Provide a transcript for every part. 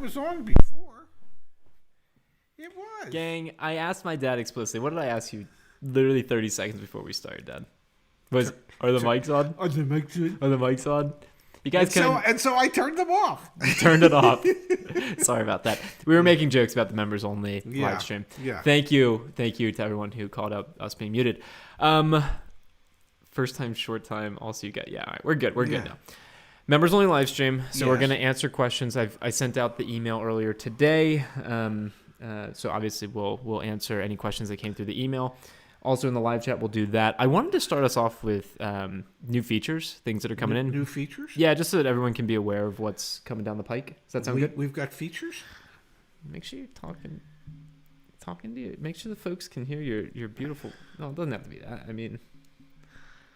was on before. It was. Gang, I asked my dad explicitly. What did I ask you literally 30 seconds before we started, Dad? Are the mics on? Are the mics on? Are the mics on? You guys can. And so I turned them off. You turned it off. Sorry about that. We were making jokes about the members only live stream. Yeah. Thank you to everyone who called out us being muted. First time, short time. Also, you got all right. We're good. We're good now. Members only live stream. So we're gonna answer questions. I sent out the email earlier today. So obviously we'll answer any questions that came through the email. Also in the live chat, we'll do that. I wanted to start us off with new features, things that are coming in. New features? Yeah, just so that everyone can be aware of what's coming down the pike. Does that sound good? We've got features? Make sure you're talking to you. Make sure the folks can hear your beautiful... No, it doesn't have to be that. I mean...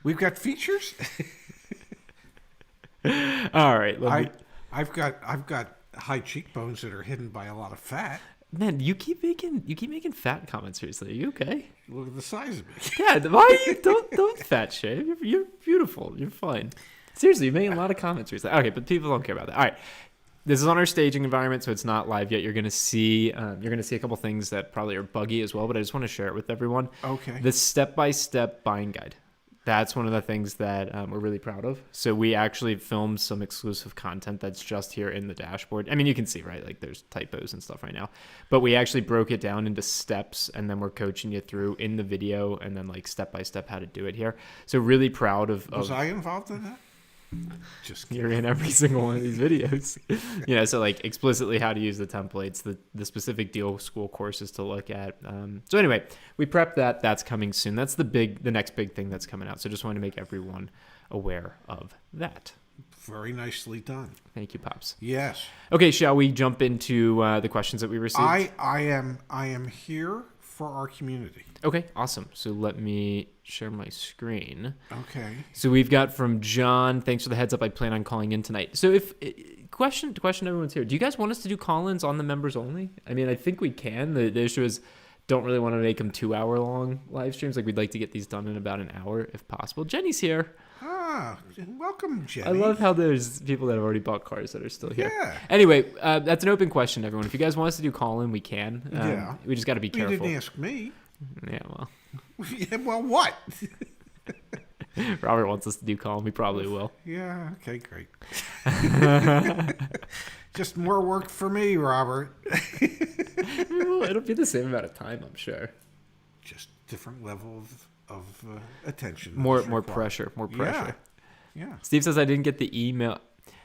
We've got features? All right. I've got high cheekbones that are hidden by a lot of fat. Man, you keep making fat comments recently. Are you okay? Look at the size of me. Yeah, why are you don't fat shame? You're beautiful. You're fine. Seriously, you're making a lot of comments recently. Okay, but people don't care about that. All right. This is on our staging environment, so it's not live yet. You're gonna see a couple things that probably are buggy as well, but I just want to share it with everyone. Okay. The step-by-step buying guide. That's one of the things that we're really proud of. So we actually filmed some exclusive content that's just here in the dashboard. I mean, you can see, right? Like there's typos and stuff right now. But we actually broke it down into steps, and then we're coaching you through in the video and then like step-by-step how to do it here. So really proud of... Was I involved in that? Just kidding. You're in every single one of these videos. So like explicitly how to use the templates, the specific deal school courses to look at. So anyway, we prepped that. That's coming soon. That's the next big thing that's coming out. So just wanted to make everyone aware of that. Very nicely done. Thank you, Pops. Yes. Okay, shall we jump into the questions that we received? I am here for our community. Okay, awesome. So let me share my screen. Okay. So we've got from John, thanks for the heads up. I plan on calling in tonight. So question everyone's here. Do you guys want us to do call-ins on the members only? I mean, I think we can. The issue is don't really want to make them 2-hour long live streams. Like we'd like to get these done in about an hour if possible. Jenny's here. Welcome, Jenny. I love how there's people that have already bought cars that are still here. Yeah. Anyway, that's an open question, everyone. If you guys want us to do call-in, we can. We just got to be careful. You didn't ask me. Yeah, well. Yeah, well, what? Robert wants us to do call-in. We probably will. Yeah, okay, great. Just more work for me, Robert. It'll be the same amount of time, I'm sure. Just different level of attention. More pressure. Yeah. Steve says I didn't get the email.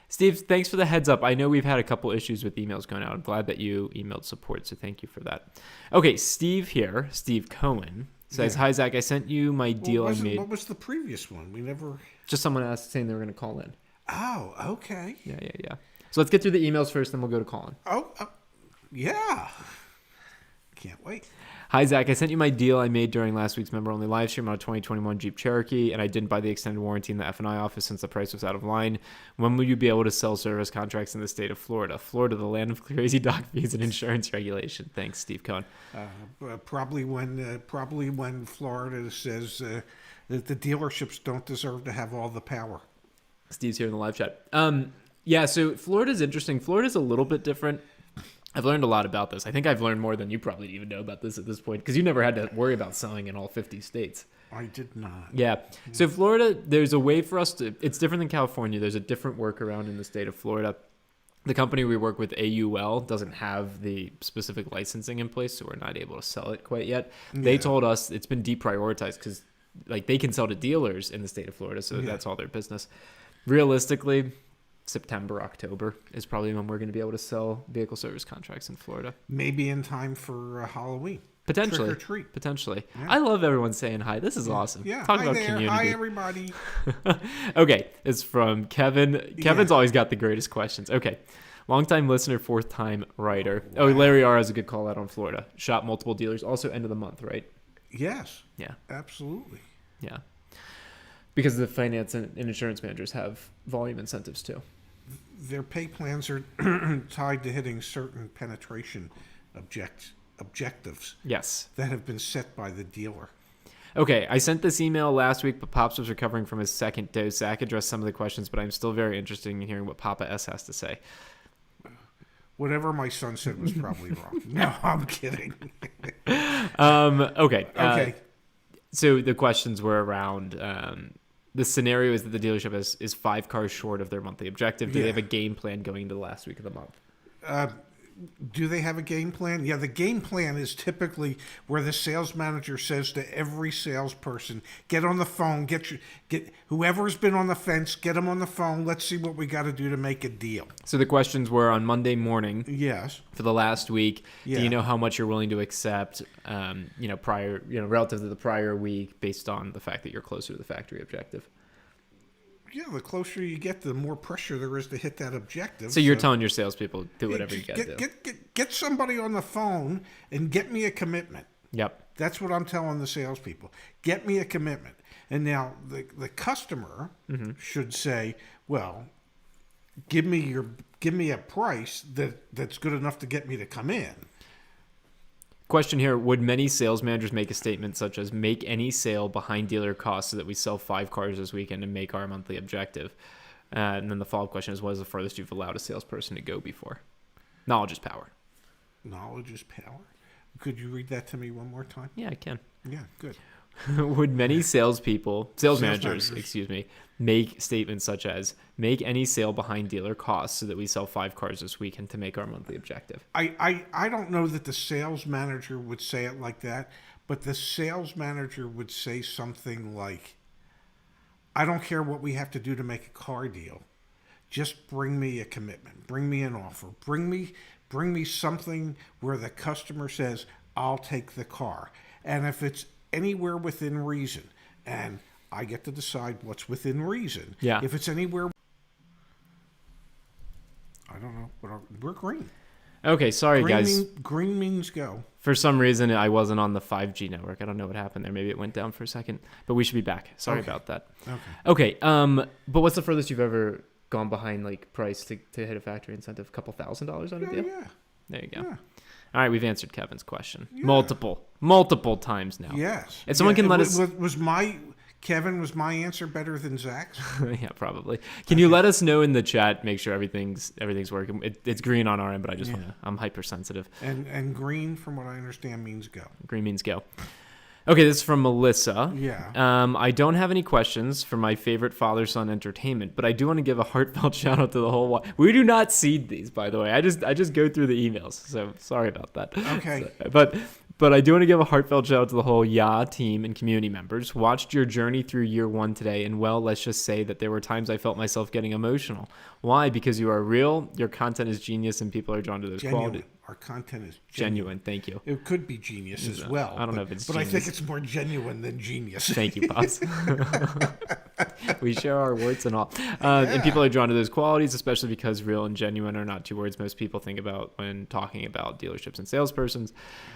Steve, thanks for the heads up. I know we've had a couple issues with emails going out. I'm glad that you emailed support, so thank you for that. Okay, Steve here, Steve Cohen, says, Hi, Zach. I sent you my deal I made. What was the previous one? We never... Just someone asked saying they were going to call in. Oh, okay. Yeah. So let's get through the emails first, then we'll go to call in. Oh, yeah. Can't wait. Hi, Zach. I sent you my deal I made during last week's member-only live stream on a 2021 Jeep Cherokee, and I didn't buy the extended warranty in the F&I office since the price was out of line. When will you be able to sell service contracts in the state of Florida? Florida, the land of crazy doc fees and insurance regulation. Thanks, Steve Cohen. Probably when Florida says that the dealerships don't deserve to have all the power. Steve's here in the live chat. Yeah, so Florida's interesting. Florida's a little bit different. I've learned a lot about this. I think I've learned more than you probably even know about this at this point because you never had to worry about selling in all 50 states. I did not. Yeah. So Florida, there's a way for us to... It's different than California. There's a different workaround in the state of Florida. The company we work with, AUL, doesn't have the specific licensing in place, so we're not able to sell it quite yet. They told us it's been deprioritized because they can sell to dealers in the state of Florida, so that's all their business. Realistically... September, October is probably when we're going to be able to sell vehicle service contracts in Florida. Maybe in time for Halloween. Potentially. Trick or treat. Potentially. Yeah. I love everyone saying hi. This is awesome. Yeah. Talk Hi about there. community. Hi, everybody. Okay. It's from Kevin. Kevin's always got the greatest questions. Okay. Longtime listener, fourth time writer. Wow. Oh, Larry R has a good call out on Florida. Shop multiple dealers. Also end of the month, right? Yes. Yeah. Absolutely. Yeah. Because the finance and insurance managers have volume incentives too. Their pay plans are tied to hitting certain penetration objectives. Yes. That have been set by the dealer. Okay, I sent this email last week, but Pops was recovering from his second dose. Zach addressed some of the questions, but I'm still very interested in hearing what Papa S has to say. Whatever my son said was probably wrong. No, I'm kidding. Okay. Okay. So the questions were around the scenario is that the dealership is 5 cars short of their monthly objective. Do they Yeah. have a game plan going into the last week of the month? Do they have a game plan? Yeah, the game plan is typically where the sales manager says to every salesperson, get on the phone, get whoever's been on the fence, get them on the phone. Let's see what we got to do to make a deal. So the questions were on Monday morning Yes. for the last week. Yeah. Do you know how much you're willing to accept, prior, relative to the prior week based on the fact that you're closer to the factory objective? Yeah, the closer you get, the more pressure there is to hit that objective. So you're telling your salespeople, do whatever you got to do. Get somebody on the phone and get me a commitment. Yep. That's what I'm telling the salespeople. Get me a commitment. And now the customer should say, well, give me a price that's good enough to get me to come in. Question here, would many sales managers make a statement such as make any sale behind dealer costs so that we sell 5 cars this weekend and make our monthly objective? And then the follow-up question is, what is the furthest you've allowed a salesperson to go before? Knowledge is power. Knowledge is power. Could you read that to me one more time? Yeah, I can. Yeah, good. Would many sales managers, managers. make statements such as make any sale behind dealer costs so that we sell 5 cars this weekend to make our monthly objective? I don't know that the sales manager would say it like that, but the sales manager would say something like, I don't care what we have to do to make a car deal. Just bring me a commitment. Bring me an offer. Bring me something where the customer says, I'll take the car. And if it's anywhere within reason, and I get to decide what's within reason. Yeah. If it's anywhere, I don't know, but we're green. Okay, sorry guys. Green means go. For some reason, I wasn't on the 5G network. I don't know what happened there. Maybe it went down for a second, but we should be back. Sorry about that. Okay. Okay. But what's the furthest you've ever gone behind like price to hit a factory incentive? A couple $1,000s on a deal? Yeah. There you go. Yeah. All right, we've answered Kevin's question Yeah. multiple times now. Yes. If someone can let us, Was my answer better than Zach's? yeah, probably. Can you let us know in the chat? Make sure everything's working. It's green on our end, but I just I'm hypersensitive. And green, from what I understand, means go. Green means go. Okay, this is from Melissa. Yeah. I don't have any questions for my favorite father-son entertainment, but I do want to give a heartfelt shout out to the whole. We do not seed these, by the way. I just go through the emails, so sorry about that. Okay. But I do want to give a heartfelt shout out to the whole team and community members. Watched your journey through year 1 today, and well, let's just say that there were times I felt myself getting emotional. Why? Because you are real, your content is genius, and people are drawn to those qualities. Our content is Genuine. Thank you. It could be genius as well. I don't know if it's but genius. I think it's more genuine than genius. Thank you, Pops. We share our words and all. And people are drawn to those qualities, especially because real and genuine are not 2 words most people think about when talking about dealerships and salespersons.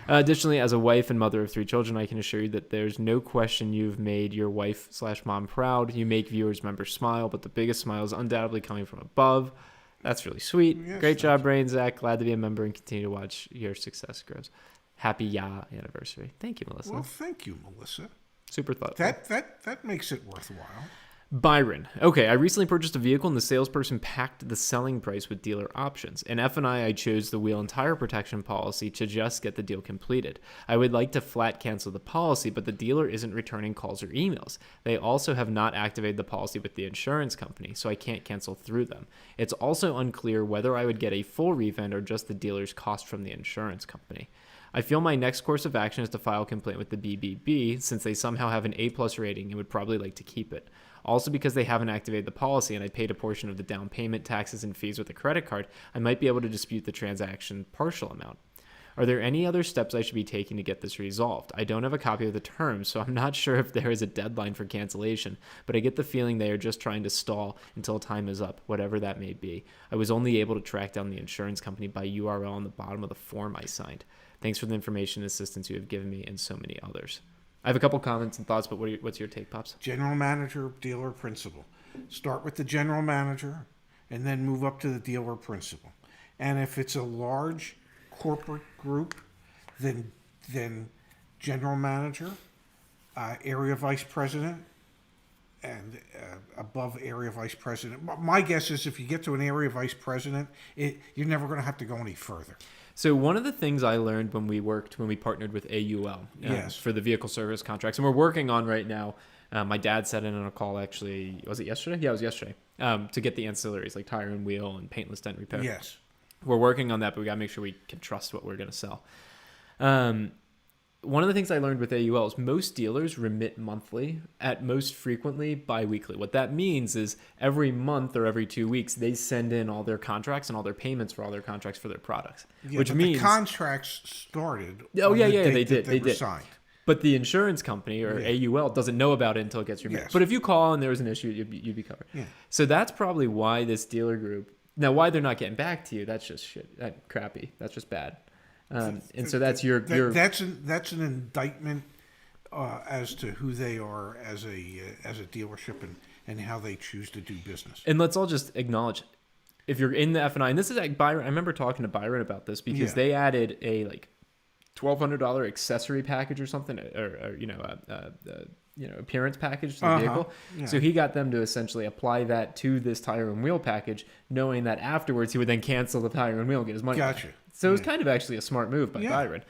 Additionally, as a wife and mother of 3 children, I can assure you that there's no question you've made your wife/mom proud. You make viewers, members smile, but the biggest smile is undoubtedly coming from above. That's really sweet. Yes, Great job, Brain Zach. Glad to be a member and continue to watch your success grows. Happy anniversary. Thank you, Melissa. Well, thank you, Melissa. Super thoughtful. That makes it worthwhile. Byron. Okay, I recently purchased a vehicle and the salesperson packed the selling price with dealer options. In F&I chose the wheel and tire protection policy to just get the deal completed. I would like to flat cancel the policy, but the dealer isn't returning calls or emails. They also have not activated the policy with the insurance company, so I can't cancel through them. It's also unclear whether I would get a full refund or just the dealer's cost from the insurance company. I feel my next course of action is to file a complaint with the BBB since they somehow have an A+ rating and would probably like to keep it. Also, because they haven't activated the policy and I paid a portion of the down payment, taxes, and fees with a credit card, I might be able to dispute the transaction partial amount. Are there any other steps I should be taking to get this resolved? I don't have a copy of the terms, so I'm not sure if there is a deadline for cancellation, but I get the feeling they are just trying to stall until time is up, whatever that may be. I was only able to track down the insurance company by URL on the bottom of the form I signed. Thanks for the information and assistance you have given me and so many others. I have a couple comments and thoughts, but what's your take, Pops? General manager, dealer, principal. Start with the general manager and then move up to the dealer principal. And if it's a large corporate group, then general manager, area vice president, and above area vice president. My guess is if you get to an area vice president, you're never going to have to go any further. So one of the things I learned when we partnered with AUL Yes. for the vehicle service contracts, and we're working on right now. My dad said in on a call, actually, was it yesterday? Yeah, it was yesterday. To get the ancillaries like tire and wheel and paintless dent repair. Yes. We're working on that, but we got to make sure we can trust what we're going to sell. One of the things I learned with AUL is most dealers remit monthly, at most frequently bi-weekly. What that means is every month or every 2 weeks, they send in all their contracts and all their payments for all their contracts for their products. Yeah, which but means the contracts started. Oh, on yeah, the yeah, date they that did. were signed. But the insurance company or AUL doesn't know about it until it gets remitted. Yes. But if you call and there was an issue, you'd be covered. Yeah. So that's probably why this dealer group. Now, why they're not getting back to you? That's just shit. That's crappy. That's just bad. And so that's your. That's an indictment as to who they are as a dealership and how they choose to do business. And let's all just acknowledge, if you're in the F&I, and this is like Byron. I remember talking to Byron about this because they added a like $1,200 accessory package or something, or appearance package to the vehicle. Yeah. So he got them to essentially apply that to this tire and wheel package, knowing that afterwards he would then cancel the tire and wheel and get his money back. Gotcha. So it was kind of actually a smart move by Yeah. Byron.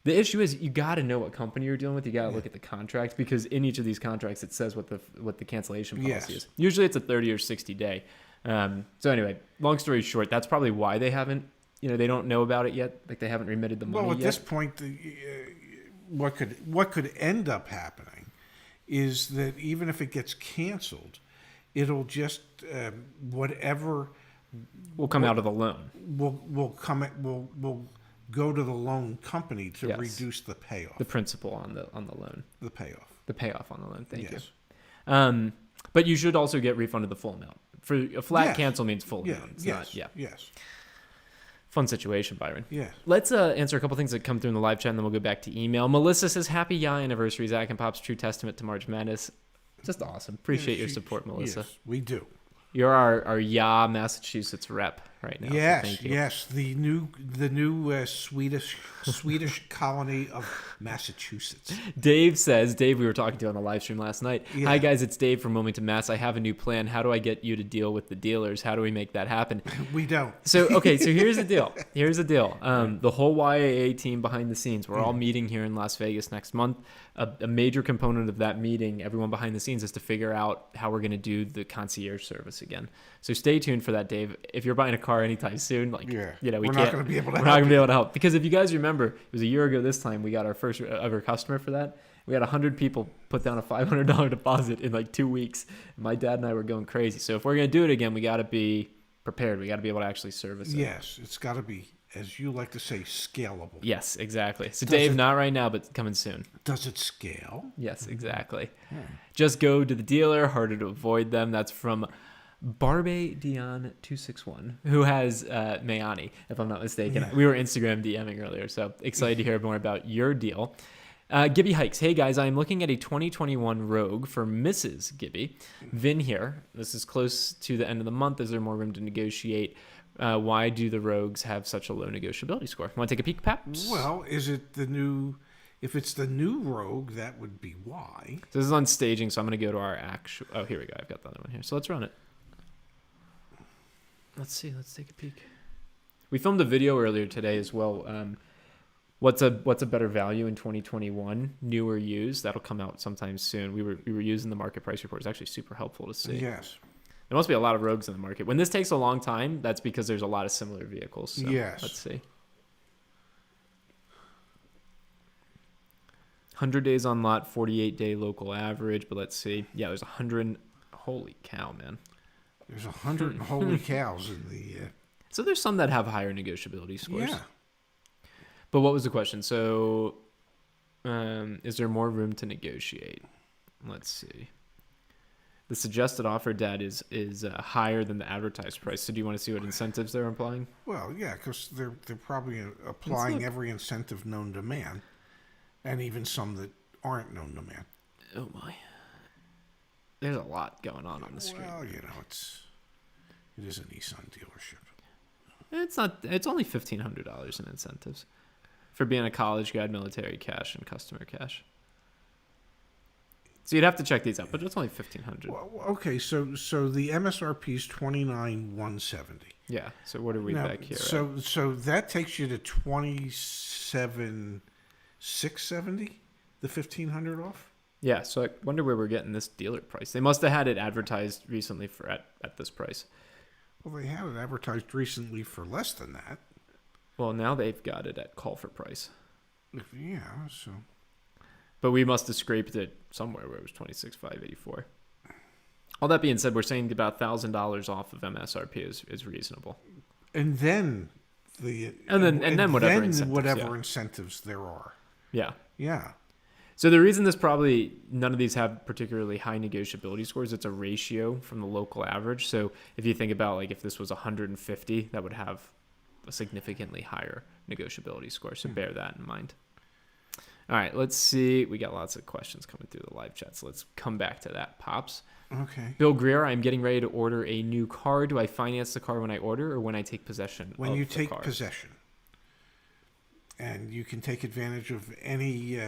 The issue is you got to know what company you're dealing with. You got to look at the contract because in each of these contracts it says what the cancellation policy is. Usually it's a 30 or 60 day. So anyway, long story short, that's probably why they haven't. They don't know about it yet. Like they haven't remitted the money Well, at yet. this point, what could end up happening is that even if it gets canceled, it'll just whatever will come out of the loan. will go to the loan company to Yes. reduce the payoff. The principal on the loan. The payoff. The payoff on the loan. Thank Yes. you. But you should also get refunded the full amount. For a flat Yes. cancel means full Yeah. amount. It's Yes. not, Yes. Fun situation, Byron. Yeah. Let's answer a couple things that come through in the live chat, and then we'll go back to email. Melissa says, "Happy Ya anniversary, Zach and Pop's true testament to March Madness." Just awesome. Appreciate your support, Melissa. Yes, we do. You're our Ya Massachusetts rep right now. Yes, so thank you. yes, the new Swedish colony of Massachusetts. Dave says, Dave, we were talking to on the live stream last night. Yeah. Hi, guys, it's Dave from Wilmington, Mass. I have a new plan. How do I get you to deal with the dealers? How do we make that happen? We don't. So here's the deal. The whole YAA team behind the scenes, we're all meeting here in Las Vegas next month. A major component of that meeting, everyone behind the scenes, is to figure out how we're going to do the concierge service again. So stay tuned for that, Dave. If you're buying a car anytime soon, We're we're not going to be able to we're not going to be able to help. Because if you guys remember, it was a year ago this time we got our first ever customer for that. We had 100 people put down a $500 deposit in like 2 weeks. My dad and I were going crazy. So if we're going to do it again, we got to be prepared. We got to be able to actually service it. Yes, it's got to be, as you like to say, scalable. Yes, exactly. So Does Dave, it- not right now, but coming soon. Does it scale? Yes, exactly. Just go to the dealer. Harder to avoid them. That's from Barbe Dion 261, who has Mayani, if I'm not mistaken. Yeah. We were Instagram DMing earlier, so excited to hear more about your deal. Gibby Hikes. Hey guys, I'm looking at a 2021 Rogue for Mrs. Gibby. Vin here. This is close to the end of the month. Is there more room to negotiate? Why do the Rogues have such a low negotiability score? Want to take a peek, Paps? Well, is it the new? If it's the new Rogue, that would be why. So this is on staging, so I'm going to go to our actual... Oh, here we go. I've got the other one here. So let's run it. Let's see. Let's take a peek. We filmed a video earlier today as well. What's a better value in 2021, new or used? That'll come out sometime soon. We were using the market price report. It's actually super helpful to see. Yes. There must be a lot of Rogues in the market. When this takes a long time, that's because there's a lot of similar vehicles. So Yes. Let's see. 100 days on lot, 48-day local average. But let's see. Yeah, there's 100. Holy cow, man. There's 100 holy cows in the. So there's some that have higher negotiability scores. Yeah. But what was the question? So, is there more room to negotiate? Let's see. The suggested offer, Dad, is higher than the advertised price. So do you want to see what incentives they're applying? Well, yeah, because they're probably applying look. every incentive known to man, and even some that aren't known to man. Oh my. There's a lot going on the screen. Well, you know, it is a Nissan dealership. It's not. It's only $1,500 in incentives for being a college grad, military cash, and customer cash. So you'd have to check these out, but it's only 1,500. Well, okay, so the MSRP is 29,170. Yeah. So what are we Now, back here? so that takes you to 27,670. The 1,500 off. Yeah. So I wonder where we're getting this dealer price. They must have had it advertised recently for at this price. Well, they had it advertised recently for less than that. Well, now they've got it at call for price. Yeah, so. But we must have scraped it somewhere where it was 26,584. All that being said, we're saying about $1,000 off of MSRP is reasonable. And then whatever incentives there are. Yeah. Yeah. So the reason none of these have particularly high negotiability scores, it's a ratio from the local average. So if you think about like if this was 150, that would have a significantly higher negotiability score. So bear that in mind. All right, let's see. We got lots of questions coming through the live chat, so let's come back to that, Pops. Okay. Bill Greer, I'm getting ready to order a new car. Do I finance the car when I order or when I take possession of the car? When you take possession. And you can take advantage of any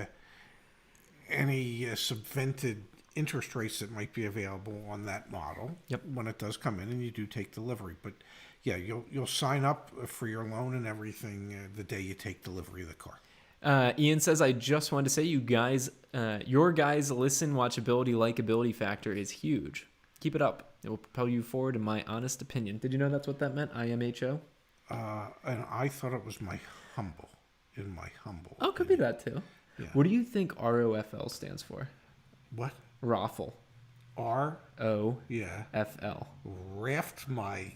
subvented interest rates that might be available on that model. Yep. When it does come in, and you do take delivery. But yeah, you'll sign up for your loan and everything the day you take delivery of the car. Ian says, I just wanted to say your guys' listen, watchability, likability factor is huge. Keep it up. It will propel you forward in my honest opinion. Did you know that's what that meant? IMHO? And I thought it was my humble. Oh, could be that too. Yeah. What do you think ROFL stands for? What? Raffle. ROFL. Yeah. Raft my.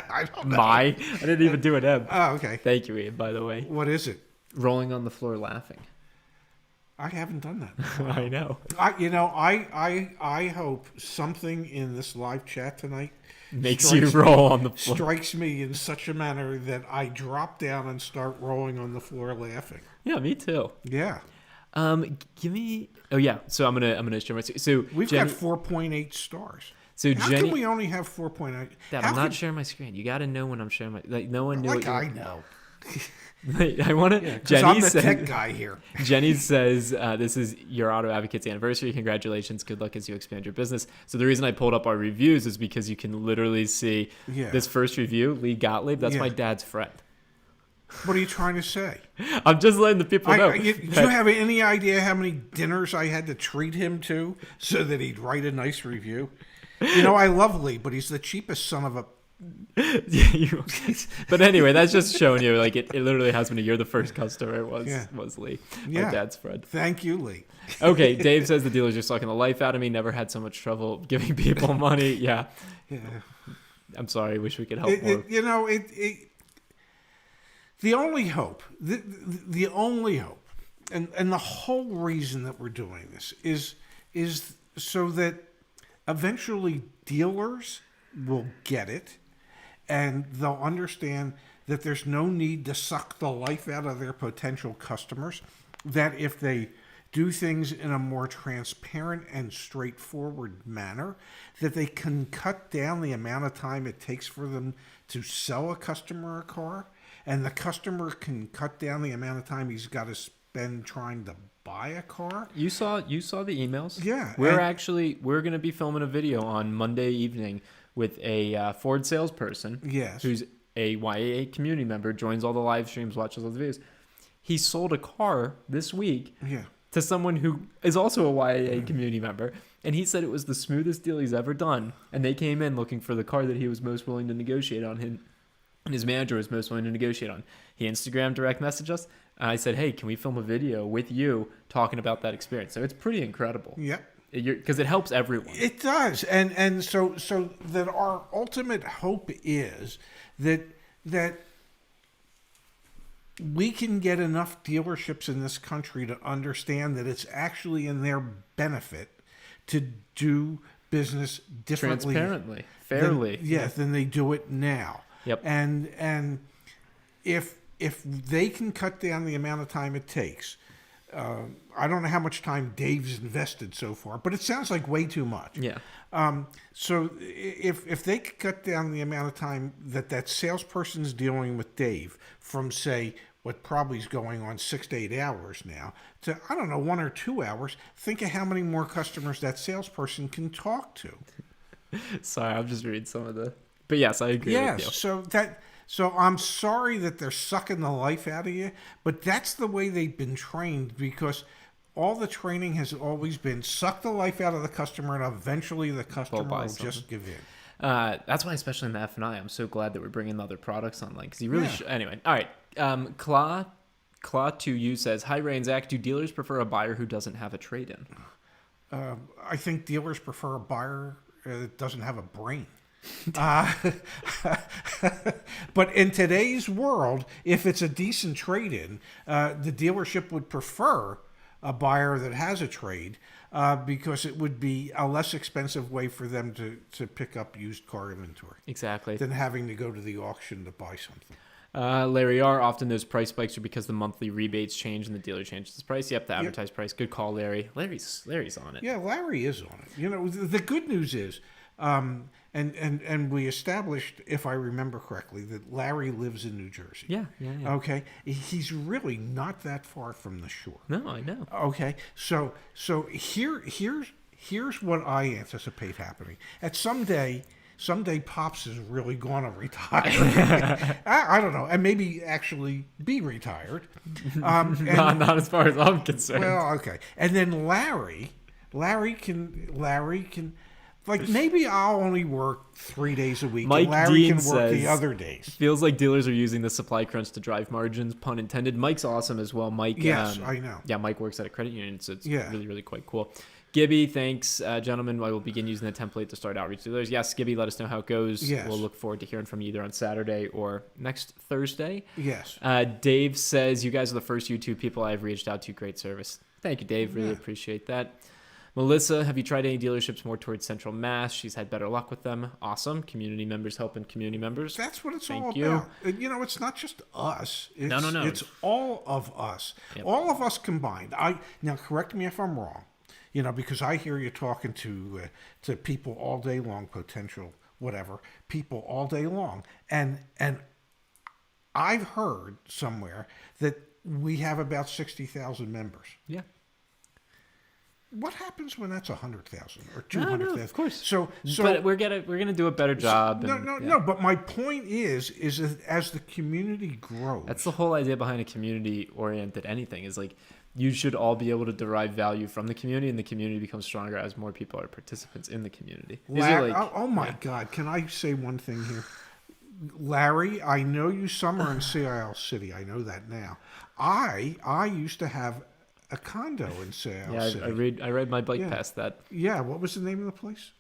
I don't know. I didn't even do an M. Oh, okay. Thank you, Ian, by the way. What is it? Rolling on the floor laughing. I haven't done that. I know. I hope something in this live chat tonight makes you roll on the floor. Strikes me in such a manner that I drop down and start rolling on the floor laughing. Yeah, me too. Yeah. Give me. Oh yeah. So I'm gonna share my. So we've got 4.8 stars. So how can we only have 4.8? Dad, I'm not sharing my screen. You got to know when I'm sharing my. Like no one knew. Like I know. I want to. Yeah, Jenny I'm the tech guy here. Jenny says, "This is your Auto Advocate's anniversary. Congratulations. Good luck as you expand your business." So the reason I pulled up our reviews is because you can literally see this first review, Lee Gottlieb. That's my dad's friend. What are you trying to say? I'm just letting the people know. Do you have any idea how many dinners I had to treat him to so that he'd write a nice review? You know, I love Lee, but he's the cheapest son of a... But anyway, that's just showing you, like, it literally has been a year. The first customer was Lee, my dad's friend. Thank you, Lee. Okay, Dave says the dealer's just sucking the life out of me. Never had so much trouble giving people money. Yeah. I'm sorry. Wish we could help more. The only hope, the only hope, and the whole reason that we're doing this is so that eventually dealers will get it, and they'll understand that there's no need to suck the life out of their potential customers, that if they do things in a more transparent and straightforward manner, that they can cut down the amount of time it takes for them to sell a customer a car, and the customer can cut down the amount of time he's got to spend trying to buy a car. You saw the emails? Yeah. We're going to be filming a video on Monday evening with a Ford salesperson. Yes. Who's a YAA community member, joins all the live streams, watches all the videos. He sold a car this week to someone who is also a YAA community member, and he said it was the smoothest deal he's ever done. And they came in looking for the car that he was most willing to negotiate on, and his manager was most willing to negotiate on. He Instagram direct messaged us. I said, hey, can we film a video with you talking about that experience? So it's pretty incredible. Yep. Because it helps everyone. It does. And so that our ultimate hope is that we can get enough dealerships in this country to understand that it's actually in their benefit to do business differently. Transparently, fairly. Than they do it now. Yep. And if they can cut down the amount of time it takes, I don't know how much time Dave's invested so far, but it sounds like way too much. Yeah. So if they could cut down the amount of time that salesperson's dealing with Dave from, say, what probably is going on 6 to 8 hours now, to, I don't know, 1 or 2 hours. Think of how many more customers that salesperson can talk to. Sorry, I'm just reading some of the. But yes, I agree with you. Yes, so I'm sorry that they're sucking the life out of you, but that's the way they've been trained, because all the training has always been suck the life out of the customer, and eventually the customer will just give in. That's why, especially in the F&I, I'm so glad that we're bringing other products online, because you really Yeah. should. Anyway, all right. Claw to you says, "Hi Ray and Zach, do dealers prefer a buyer who doesn't have a trade-in?" I think dealers prefer a buyer that doesn't have a brain. Uh, but in today's world, if it's a decent trade-in, the dealership would prefer a buyer that has a trade, because it would be a less expensive way for them to pick up used car inventory Exactly. than having to go to the auction to buy something. Larry R. Often those price spikes are because the monthly rebates change and the dealer changes the price. Yep, the advertised price. Good call, Larry. Larry's on it. Yeah, Larry is on it. You know, the good news is, and we established, if I remember correctly, that Larry lives in New Jersey. Yeah. Okay, he's really not that far from the shore. No, I know. Okay, so here's what I anticipate happening. At someday, Pops is really going to retire. I don't know, and maybe actually be retired. Not as far as I'm concerned. Well, okay, and then Larry can. Like, maybe I'll only work 3 days a week, Mike and Larry Dean can work the says, other days. Feels like dealers are using the supply crunch to drive margins, pun intended. Mike's awesome as well. Mike, Yes, I know. Yeah, Mike works at a credit union, so it's Yeah. really, really quite cool. Gibby, thanks, gentlemen. I will begin using the template to start outreach to dealers. Yes, Gibby, let us know how it goes. Yes. We'll look forward to hearing from you either on Saturday or next Thursday. Yes. Dave says, you guys are the first YouTube people I've reached out to. Great service. Thank you, Dave. Really appreciate that. Melissa, have you tried any dealerships more towards Central Mass? She's had better luck with them. Awesome. Community members helping community members. That's what it's Thank all you. about. And, you know, it's not just us. It's, No. It's all of us. Yep. All of us combined. Now, correct me if I'm wrong. You know, because I hear you talking to people all day long, potential whatever people all day long, and I've heard somewhere that we have about 60,000 members. Yeah. What happens when that's 100,000 or 200,000? No, of course. So But we're gonna do a better job. No. But my point is that as the community grows, That's the whole idea behind a community-oriented anything. Is like you should all be able to derive value from the community, and the community becomes stronger as more people are participants in the community. oh my God! Can I say one thing here, Larry? I know you summer in Sea Isle City. I know that now. I used to have a condo in Sea Isle City. I read my bike past that. Yeah, what was the name of the place?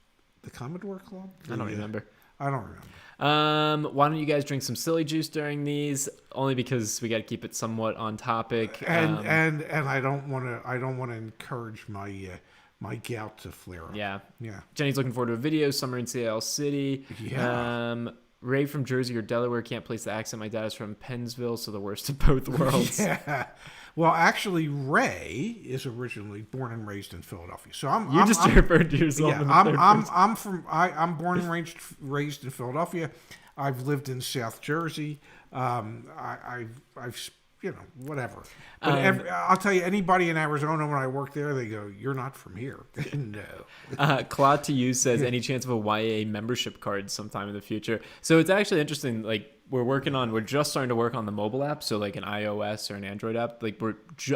The Commodore Club? I don't remember. I don't remember. Why don't you guys drink some silly juice during these? Only because we got to keep it somewhat on topic. And I don't want to encourage my gout to flare up. Yeah. Yeah. Jenny's looking forward to a video. Summer in CL City. Yeah. Ray from Jersey or Delaware can't place the accent. My dad is from Pennsville, so the worst of both worlds. Yeah. Well, actually, Ray is originally born and raised in Philadelphia. So I'm referred to yourself. Yeah, in the I'm born and raised in Philadelphia. I've lived in South Jersey. I've you know, whatever. But I'll tell you, anybody in Arizona, when I work there, they go, "You're not from here." No. Claude to you says, any chance of a YA membership card sometime in the future? So it's actually interesting. Like we're just starting to work on the mobile app. So like an iOS or an Android app. Like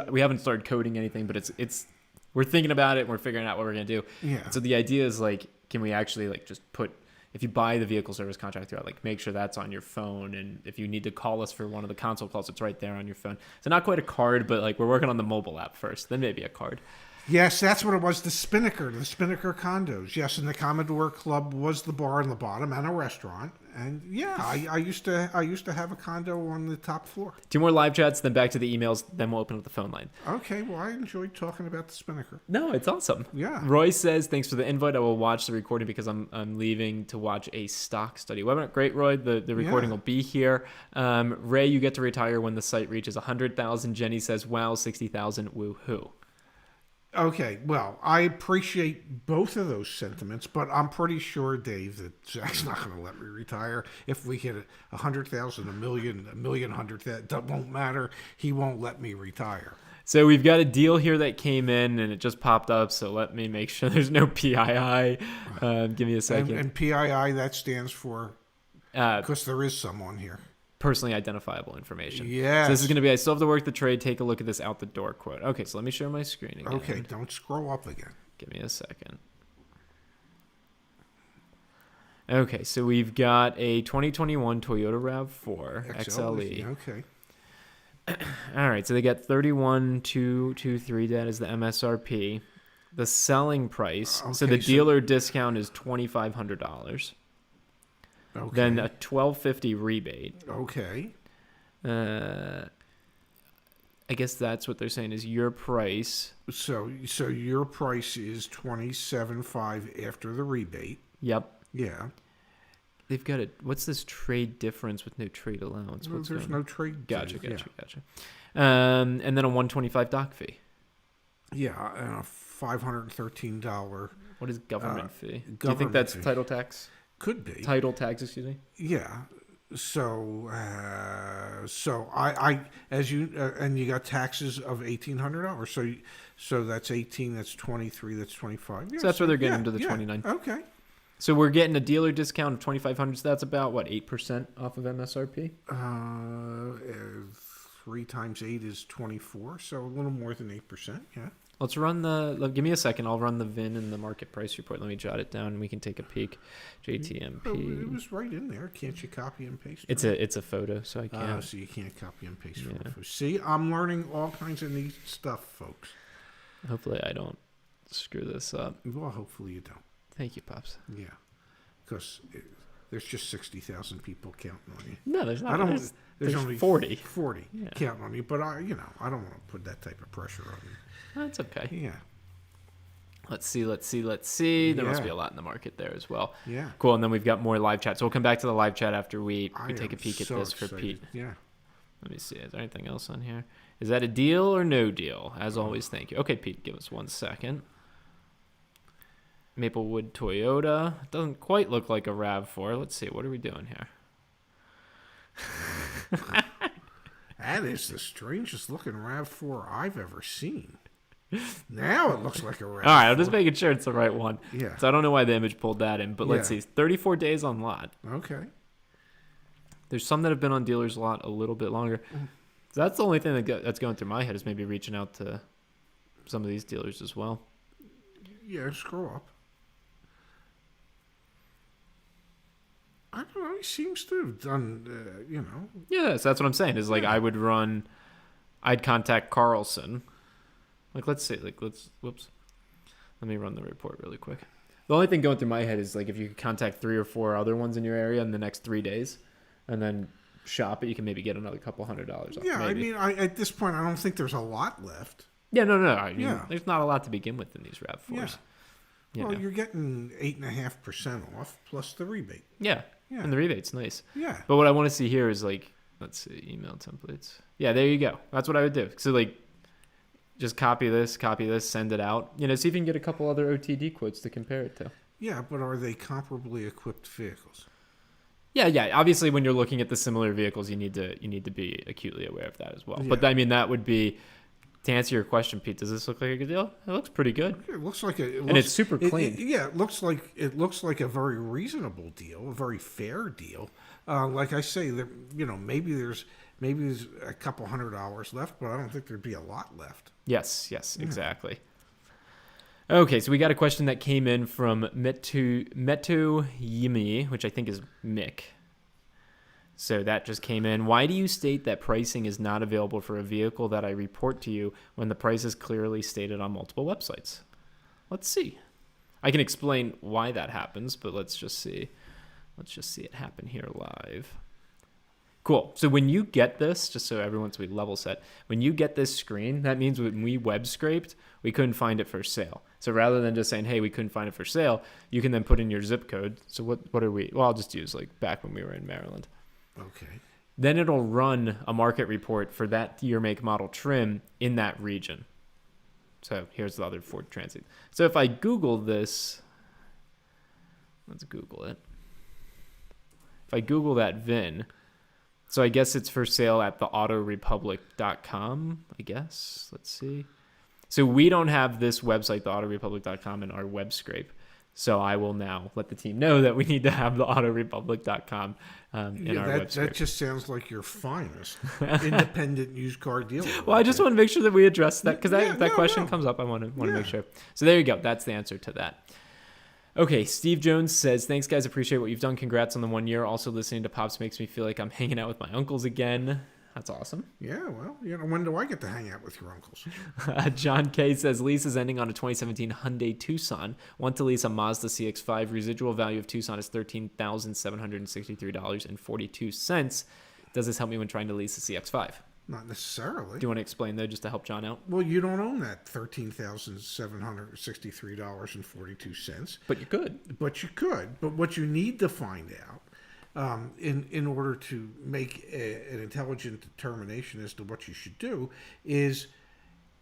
we haven't started coding anything, but it's we're thinking about it. And we're figuring out what we're gonna do. Yeah. So the idea is like, can we actually like just put, if you buy the vehicle service contract throughout, like make sure that's on your phone. And if you need to call us for one of the console calls, it's right there on your phone. So not quite a card, but like we're working on the mobile app first, then maybe a card. Yes, that's what it was. The Spinnaker condos. Yes, and the Commodore Club was the bar on the bottom and a restaurant. And yeah, I used to have a condo on the top floor. 2 more live chats, then back to the emails, then we'll open up the phone line. Okay, well, I enjoyed talking about the Spinnaker. No, it's awesome. Yeah. Roy says, thanks for the invite. I will watch the recording because I'm leaving to watch a stock study webinar. Great, Roy. The recording will be here. Ray, you get to retire when the site reaches 100,000. Jenny says, wow, 60,000. Woo-hoo. Okay, well, I appreciate both of those sentiments, but I'm pretty sure, Dave, that Zach's not going to let me retire. If we hit 100,000, a million, 100,000, that won't matter. He won't let me retire. So we've got a deal here that came in and it just popped up. So let me make sure there's no PII. Give me a second. And PII, that stands for, Uh, because there is some on here. Personally identifiable information. Yes. So this is going to be, I still have to work the trade. Take a look at this out the door quote. Okay, so let me share my screen again. Okay, don't scroll up again. Give me a second. Okay, so we've got a 2021 Toyota RAV4 XLE. Okay. All right, so they got 31,223. That is the MSRP. The selling price. So the dealer discount is $2,500. Okay. Then a $1,250 rebate. Okay. I guess that's what they're saying is your price. So your price is $27,500 after the rebate. Yep. Yeah. They've got what's this trade difference with no trade allowance? Well, there's no trade. Gotcha. Yeah. And then a $125 dock fee. Yeah, and a $513. What is government fee? Do you government think that's fee. title tax? Could be. Title tax, excuse me. Yeah. So I as you and you got taxes of $1,800. So that's 18. That's 23. That's 25. Yeah, So that's where they're getting to the 29. Okay. So we're getting a dealer discount of $2,500. So that's about what 8% off of MSRP. 3 times 8 is 24. So a little more than 8%. Yeah. Let's run give me a second. I'll run the VIN and the market price report. Let me jot it down and we can take a peek. JTMP. Oh, it was right in there. Can't you copy and paste? It's a photo, so I can't. So you can't copy and paste. Yeah. See, I'm learning all kinds of neat stuff, folks. Hopefully I don't screw this up. Well, hopefully you don't. Thank you, Pops. Yeah, because there's just 60,000 people counting on you. No, there's not. There's only 40. 40 counting on you, but I don't want to put that type of pressure on you. That's okay. Yeah. Let's see. There must be a lot in the market there as well. Yeah. Cool. And then we've got more live chat. So we'll come back to the live chat after we take a peek at this excited. for Pete. Yeah. Let me see. Is there anything else on here? Is that a deal or no deal? As always, thank you. Okay, Pete, give us 1 second. Maplewood Toyota. Doesn't quite look like a RAV4. Let's see. What are we doing here? That is the strangest looking RAV4 I've ever seen. Now it looks like a RAV4. All right, I'm just making sure it's the right one. Yeah. So I don't know why the image pulled that in, but let's see. 34 days on lot. Okay. There's some that have been on dealer's lot a little bit longer. So that's the only thing that's going through my head is maybe reaching out to some of these dealers as well. Yeah, scroll up. I don't know. He seems to have done, Yeah, so that's what I'm saying. Is like I'd contact Carlson. Like let's see, whoops. Let me run the report really quick. The only thing going through my head is like if you could contact 3 or 4 other ones in your area in the next 3 days, and then shop it, you can maybe get another couple $100 off. Yeah, maybe. I mean, at this point, I don't think there's a lot left. Yeah, no. I mean, there's not a lot to begin with in these RAV4s. Yeah. Well, you're getting 8.5% off plus the rebate. Yeah. And the rebate's nice. Yeah. But what I want to see here is like, let's see, email templates. Yeah, there you go. That's what I would do. So like, just copy this, send it out. See if you can get a couple other OTD quotes to compare it to. Yeah, but are they comparably equipped vehicles? Yeah. Obviously, when you're looking at the similar vehicles, you need to be acutely aware of that as well. Yeah. But I mean, that would be. To answer your question, Pete, does this look like a good deal? It looks pretty good. It looks like and it's super clean. It looks like a very reasonable deal, a very fair deal. Like I say, maybe there's a couple $100 left, but I don't think there'd be a lot left. Yes, exactly. Okay, so we got a question that came in from Metu Yimi, which I think is Mick. So that just came in. Why do you state that pricing is not available for a vehicle that I report to you when the price is clearly stated on multiple websites? Let's see. I can explain why that happens, but let's just see. Let's just see it happen here live. Cool. So when you get this, just so everyone's we level set, when you get this screen, that means when we web scraped, we couldn't find it for sale. So rather than just saying, hey, we couldn't find it for sale, you can then put in your zip code. So what are we? Well, I'll just use like back when we were in Maryland. Okay. Then it'll run a market report for that year, make, model, trim in that region. So here's the other Ford Transit. So if I Google this, let's Google it. If I Google that VIN, so I guess it's for sale at theautorepublic.com, I guess. Let's see. So we don't have this website, theautorepublic.com, in our web scrape. So I will now let the team know that we need to have theautorepublic.com in our web scrape. That just sounds like your finest independent used car dealer. Well, I just want to make sure that we address that because that question comes up. I want to make sure. So there you go. That's the answer to that. Okay, Steve Jones says, thanks, guys. Appreciate what you've done. Congrats on the 1 year. Also, listening to Pops makes me feel like I'm hanging out with my uncles again. That's awesome. Yeah, well, when do I get to hang out with your uncles? John K says, lease is ending on a 2017 Hyundai Tucson. Want to lease a Mazda CX-5. Residual value of Tucson is $13,763.42. Does this help me when trying to lease a CX-5? Not necessarily. Do you want to explain, though, just to help John out? Well, you don't own that $13,763.42. But you could. But you could. But what you need to find out, in order to make an intelligent determination as to what you should do, is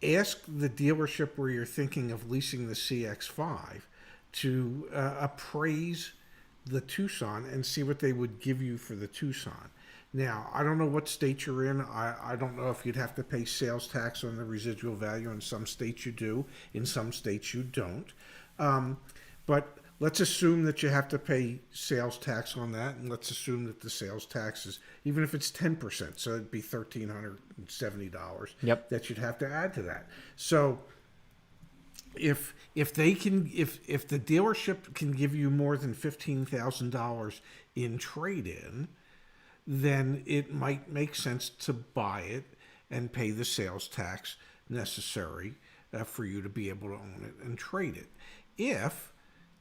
ask the dealership where you're thinking of leasing the CX-5 to appraise the Tucson and see what they would give you for the Tucson. Now, I don't know what state you're in. I don't know if you'd have to pay sales tax on the residual value. In some states you do. In some states you don't. But let's assume that you have to pay sales tax on that, and let's assume that the sales tax is, even if it's 10%, so it'd be $1,370 that you'd have to add to that. So if the dealership can give you more than $15,000 in trade-in, then it might make sense to buy it and pay the sales tax necessary for you to be able to own it and trade it. If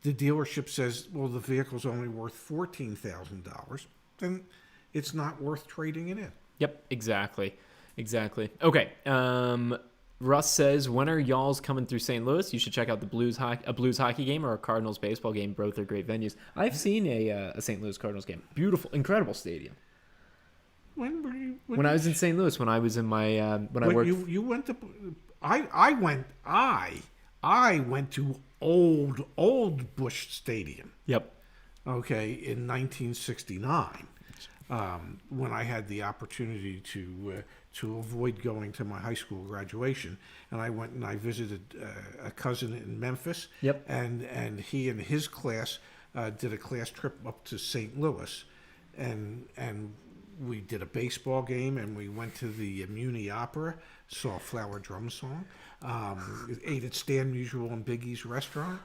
the dealership says, well, the vehicle's only worth $14,000, then it's not worth trading it in. Yep, exactly. Okay. Russ says, when are y'all's coming through St. Louis? You should check out the Blues hockey game or a Cardinals baseball game. Both are great venues. I've seen a St. Louis Cardinals game. Beautiful, incredible stadium. When were you? When I was in St. Louis, when I was in my I worked. You went to. I went to old Busch Stadium. Yep. Okay, in 1969, when I had the opportunity to avoid going to my high school graduation, and I went and I visited a cousin in Memphis. Yep. And he and his class did a class trip up to St. Louis, and we did a baseball game, and we went to the Muni Opera, saw a Flower Drum Song, ate at Stan Musial and Biggie's restaurant.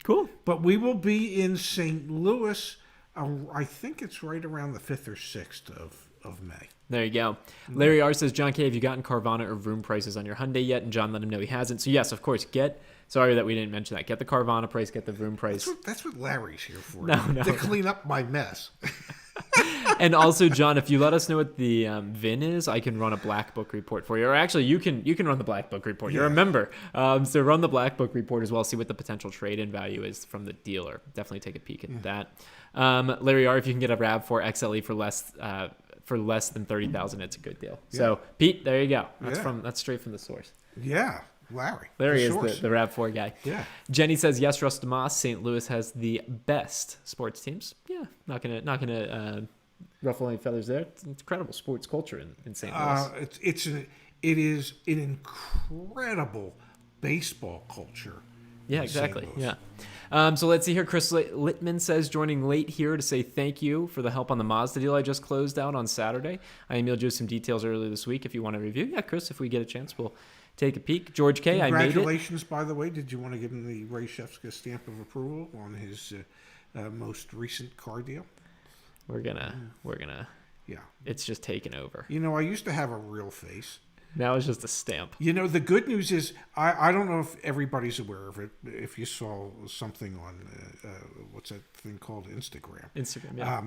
Cool. But we will be in St. Louis, I think it's right around the 5th or 6th of May. There you go. Larry R. says, John K., have you gotten Carvana or Vroom prices on your Hyundai yet? And John let him know he hasn't. So yes, of course, sorry that we didn't mention that. Get the Carvana price, get the Vroom price. That's what Larry's here for. No. To clean up my mess. And also, John, if you let us know what the VIN is, I can run a Black Book report for you. Or actually, you can run the Black Book report. You're a member. So run the Black Book report as well. See what the potential trade-in value is from the dealer. Definitely take a peek at that. Larry R., if you can get a RAV4 XLE for less than $30,000, it's a good deal. Yeah. So Pete, there you go. That's straight from the source. Yeah. Larry is the RAV4 guy. Yeah. Jenny says, yes, Russ DeMoss, St. Louis has the best sports teams. Yeah, not gonna ruffle any feathers there. It's incredible sports culture in St. Louis. It is an incredible baseball culture. Yeah, exactly. Yeah. So let's see here. Chris Littman says, joining late here to say thank you for the help on the Mazda deal I just closed out on Saturday. I emailed you some details earlier this week if you want to review. Yeah, Chris, if we get a chance, we'll take a peek. George K., I made it. Congratulations, by the way. Did you want to give him the Ray Shefska stamp of approval on his most recent car deal? We're gonna. Yeah. It's just taken over. I used to have a real face. Now it's just a stamp. The good news is, I don't know if everybody's aware of it. If you saw something on, what's that thing called? Instagram, yeah.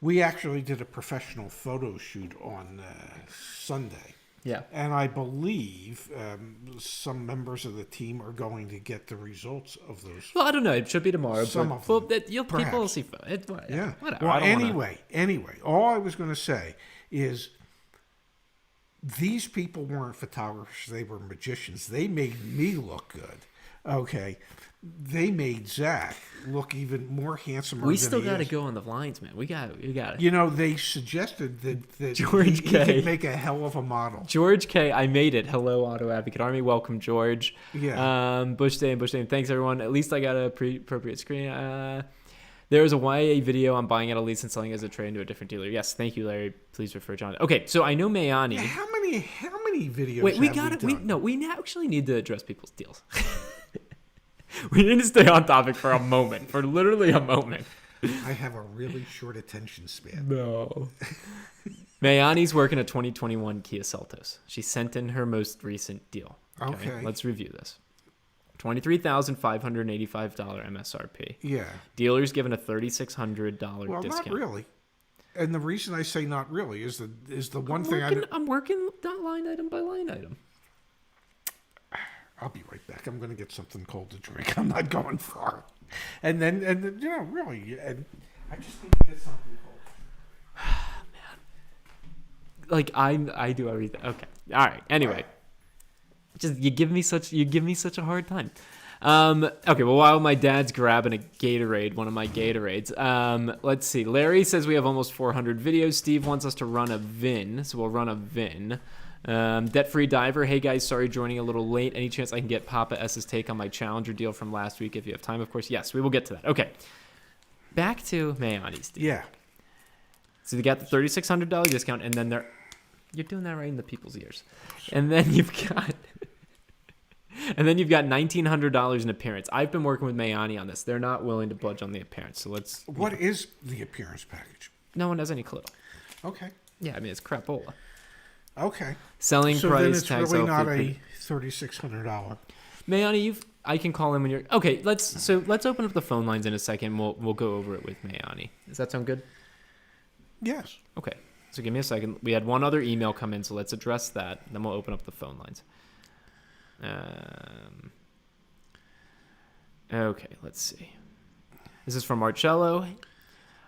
We actually did a professional photo shoot on Sunday. Yeah. And I believe some members of the team are going to get the results of those. Well, I don't know. It should be tomorrow. Some of them. People will see. Yeah. Whatever. Well, anyway, all I was going to say is, these people weren't photographers, they were magicians. They made me look good. Okay. They made Zach look even more handsomer We than still he got to is. go on the lines, man. We got it. You know, they suggested that George he K. could make a hell of a model. George K, I made it. Hello, Auto Advocate Army. Welcome, George. Yeah. Bush Day. Thanks, everyone. At least I got a appropriate screen. There is a YA video on buying out a lease and selling as a trade into a different dealer. Yes, thank you, Larry. Please refer John. Okay, so I know Mayani. Yeah, how many videos Wait, we have got it. we done? We actually need to address people's deals. We need to stay on topic for a moment, for literally a moment. I have a really short attention span. No. Mayani's working a 2021 Kia Seltos. She sent in her most recent deal. Okay. Let's review this. $23,585 MSRP. Yeah. Dealer's given a $3,600 Well, discount. not really. And the reason I say not really is the one thing I'm working line item by line item. I'll be right back. I'm going to get something cold to drink. I'm not going far. And then really, and I just need to get something cold. Like I do everything. Okay. All right. Anyway, just you give me such a hard time. Okay. Well, while my dad's grabbing a Gatorade, one of my Gatorades. Let's see. Larry says we have almost 400 videos. Steve wants us to run a VIN, so we'll run a VIN. Debt-free diver. Hey guys, sorry joining a little late. Any chance I can get Papa S's take on my Challenger deal from last week if you have time? Of course, yes. We will get to that. Okay. Back to Mayani's deal. Yeah. So they got the $3,600 discount, and then you're doing that right in the people's ears. And then you've got $1,900 in appearance. I've been working with Mayani on this. They're not willing to budge on the appearance. So let's. What is the appearance package? No one has any clue. Okay. Yeah, I mean it's crapola. Okay. Selling So price then it's tax. really not LP. a $3,600. Mayani, I can call in when you're okay. Let's open up the phone lines in a second. We'll go over it with Mayani. Does that sound good? Yes. Okay. So give me a second. We had one other email come in, so let's address that. Then we'll open up the phone lines. Okay, let's see. This is from Marcello.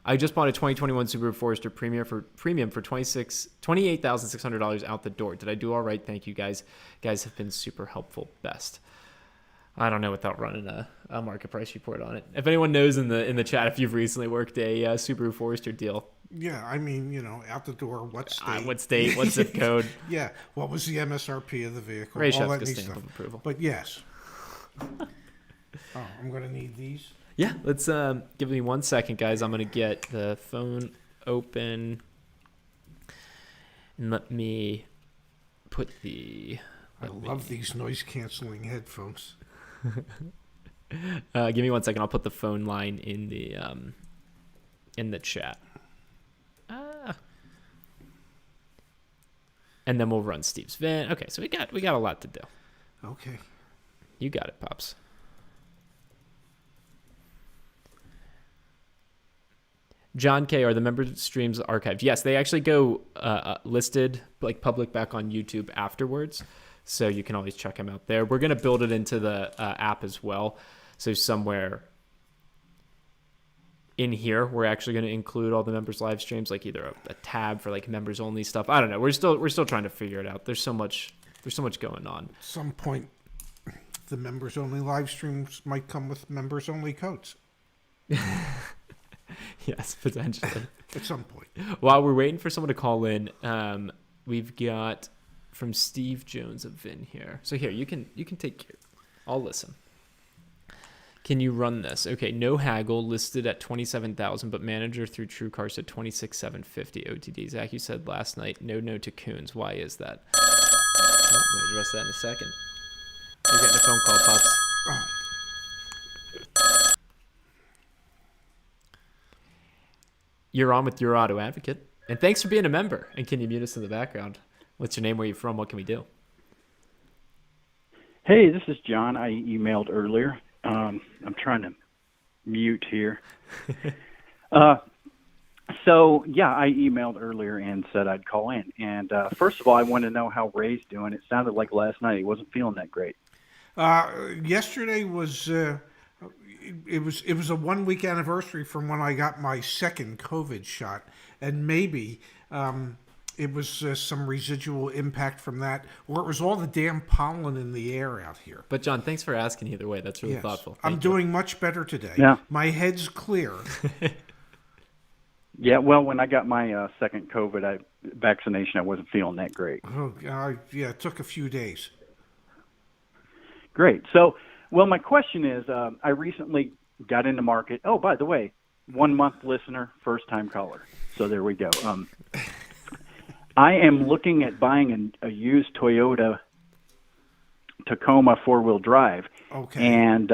I just bought a 2021 Subaru Forester Premium for $28,600 out the door. Did I do all right? Thank you, guys. Guys have been super helpful. Best. I don't know without running a market price report on it. If anyone knows in the chat if you've recently worked a Subaru Forester deal. Yeah, I mean, out the door, what state? What state? What zip code? Yeah, what was the MSRP of the vehicle? Ray all that Shefka neat stamp stuff. of approval. But yes. I'm going to need these. Yeah, let's give me 1 second, guys. I'm going to get the phone open. And let me put the... I love these noise-canceling headphones. Give me 1 second. I'll put the phone line in the chat. And then we'll run Steve's VIN. Okay, so we got a lot to do. Okay. You got it, Pops. John K, are the member streams archived? Yes, they actually go listed, like public, back on YouTube afterwards. So you can always check them out there. We're going to build it into the app as well. So somewhere in here, we're actually going to include all the members' live streams, like either a tab for like members only stuff. I don't know. We're still trying to figure it out. There's so much going on. At some point, the members only live streams might come with members only codes. Yes, potentially. At some point. While we're waiting for someone to call in, we've got from Steve Jones a VIN here. So here, you can take care. I'll listen. Can you run this? Okay, no haggle, listed at $27,000, but manager through TrueCar said $26,750 OTD. Zach, you said last night no to Coons. Why is that? Well, we'll address that in a second. You're getting a phone call, Pops. Oh. You're on with your auto advocate. And thanks for being a member. And can you mute us in the background? What's your name? Where are you from? What can we do? Hey, this is John. I emailed earlier. I'm trying to mute here. So, yeah, I emailed earlier and said I'd call in. And first of all, I want to know how Ray's doing. It sounded like last night he wasn't feeling that great. Yesterday was... It was a 1 week anniversary from when I got my second COVID shot, and maybe it was some residual impact from that, or it was all the damn pollen in the air out here. But John, thanks for asking either way. That's really Yes. thoughtful. I'm Thank you. doing much better today. Yeah. My head's clear. Yeah, well, when I got my second COVID vaccination, I wasn't feeling that great. Oh, yeah, it took a few days. Great. So, well, my question is, I recently got into market. Oh, by the way, 1 month listener, first time caller. So there we go. I am looking at buying a used Toyota Tacoma 4-wheel drive. Okay. And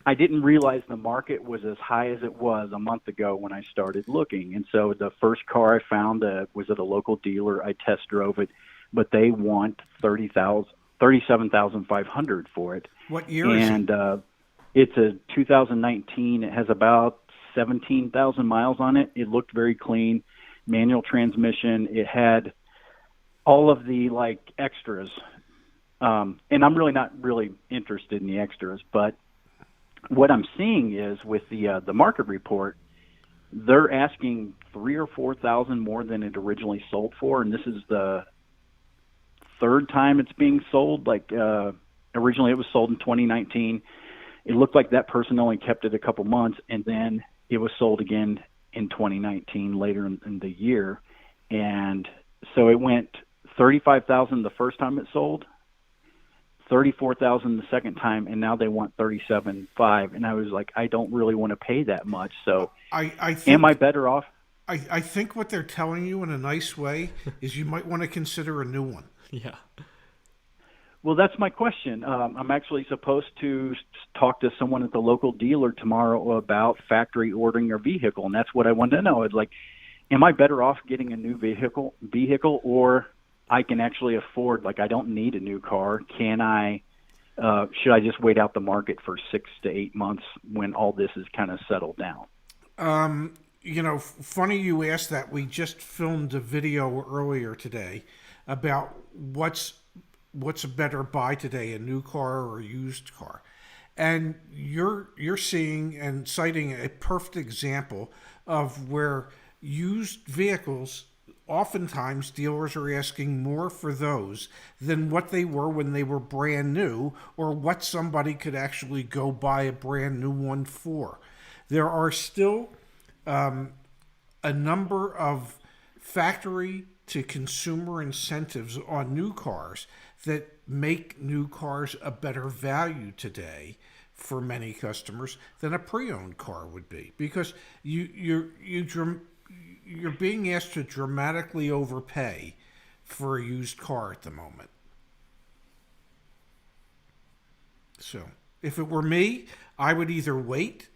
I didn't realize the market was as high as it was a month ago when I started looking. And so the first car I found was at a local dealer. I test drove it, but they want $37,500 for it. What year is it? And it's a 2019. It has about 17,000 miles on it. It looked very clean, manual transmission. It had all of the extras. And I'm really not really interested in the extras, but what I'm seeing is with the market report, they're asking $3,000 or $4,000 more than it originally sold for, and this is the third time it's being sold. Originally it was sold in 2019. It looked like that person only kept it a couple months, and then it was sold again in 2019 later in the year, and so it went $35,000 the first time it sold, $34,000 the second time, and now they want $37,500. And I was like, I don't really want to pay that much. So, I think, am I better off? I think what they're telling you in a nice way is you might want to consider a new one. Yeah. Well, that's my question. I'm actually supposed to talk to someone at the local dealer tomorrow about factory ordering a vehicle, and that's what I wanted to know. It's like, am I better off getting a new vehicle, or I can actually afford, I don't need a new car. Can I, should I just wait out the market for 6 to 8 months when all this is kind of settled down? Funny you asked that. We just filmed a video earlier today about what's a better buy today, a new car or a used car. And you're seeing and citing a perfect example of where used vehicles, oftentimes dealers are asking more for those than what they were when they were brand new, or what somebody could actually go buy a brand new one for. There are still a number of factory to consumer incentives on new cars that make new cars a better value today for many customers than a pre-owned car would be, because you're being asked to dramatically overpay for a used car at the moment. So if it were me, I would either wait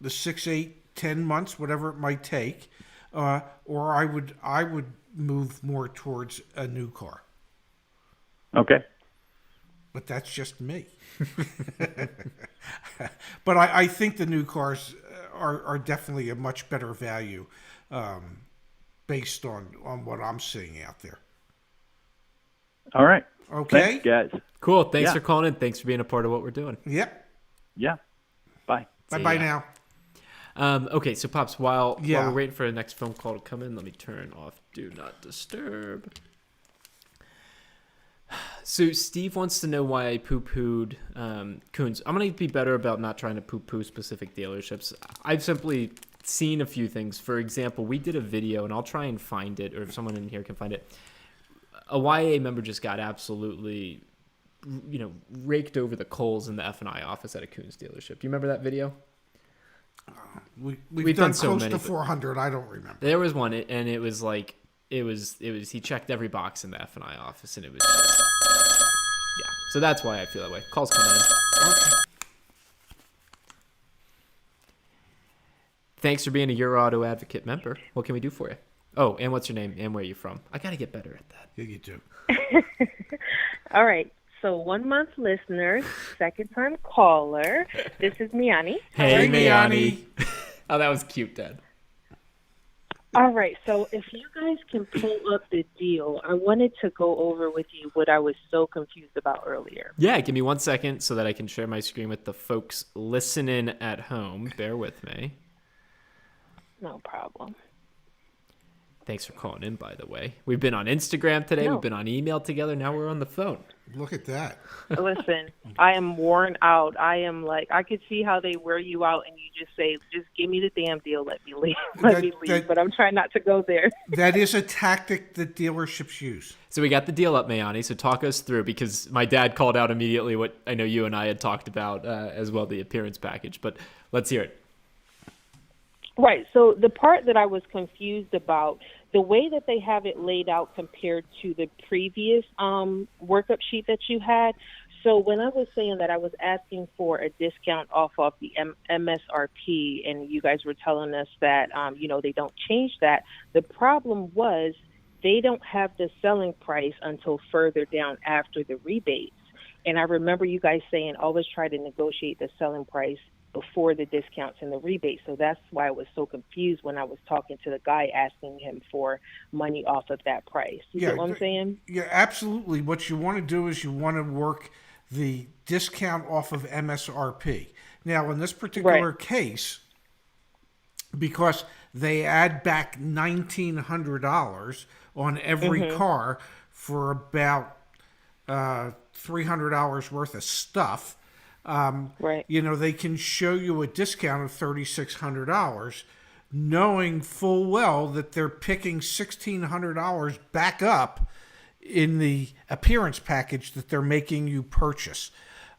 the 6, 8, 10 months, whatever it might take, or I would move more towards a new car. Okay. But that's just me. But I think the new cars are definitely a much better value based on what I'm seeing out there. All right. Okay. Thanks, guys. Cool. Thanks for calling in. Thanks for being a part of what we're doing. Yep. Yeah. Bye. Bye-bye now. Okay, so Pops, while Yeah. we're waiting for the next phone call to come in, let me turn off Do Not Disturb. So Steve wants to know why I poo-pooed Coons. I'm going to be better about not trying to poo-poo specific dealerships. I've simply seen a few things. For example, we did a video, and I'll try and find it, or if someone in here can find it. A YA member just got absolutely, raked over the coals in the F&I office at a Coons dealership. Do you remember that video? We've done so close many, to 400. I don't remember. There was one, and it was like, it was he checked every box in the F&I office, and it was just, yeah. So that's why I feel that way. Calls coming in. Okay. Thanks for being a Your Auto Advocate member. What can we do for you? Oh, and what's your name and where are you from? I got to get better at that. Yeah, you do. All right. So 1 month listener, second time caller. This is Miani. Hey, Miani. Miani. Oh, that was cute, Dad. All right. So if you guys can pull up the deal, I wanted to go over with you what I was so confused about earlier. Yeah, give me 1 second so that I can share my screen with the folks listening at home. Bear with me. No problem. Thanks for calling in, by the way. We've been on Instagram today. No. We've been on email together. Now we're on the phone. Look at that. Listen, I am worn out. I am like, I could see how they wear you out, and you just say, "Just give me the damn deal. Let me leave. Let me leave." But I'm trying not to go there. That is a tactic that dealerships use. So we got the deal up, Mayani. So talk us through, because my dad called out immediately what I know you and I had talked about as well, the appearance package. But let's hear it. Right. So the part that I was confused about, the way that they have it laid out compared to the previous workup sheet that you had. So when I was saying that I was asking for a discount off of the MSRP, and you guys were telling us that, they don't change that. The problem was they don't have the selling price until further down after the rebates. And I remember you guys saying always try to negotiate the selling price before the discounts and the rebates. So that's why I was so confused when I was talking to the guy asking him for money off of that price. You get what I'm saying? Yeah, absolutely. What you want to do is you want to work the discount off of MSRP. Now, in this particular case, because they add back $1,900 on every car for about $300 worth of stuff, they can show you a discount of $3,600, knowing full well that they're picking $1,600 back up in the appearance package that they're making you purchase.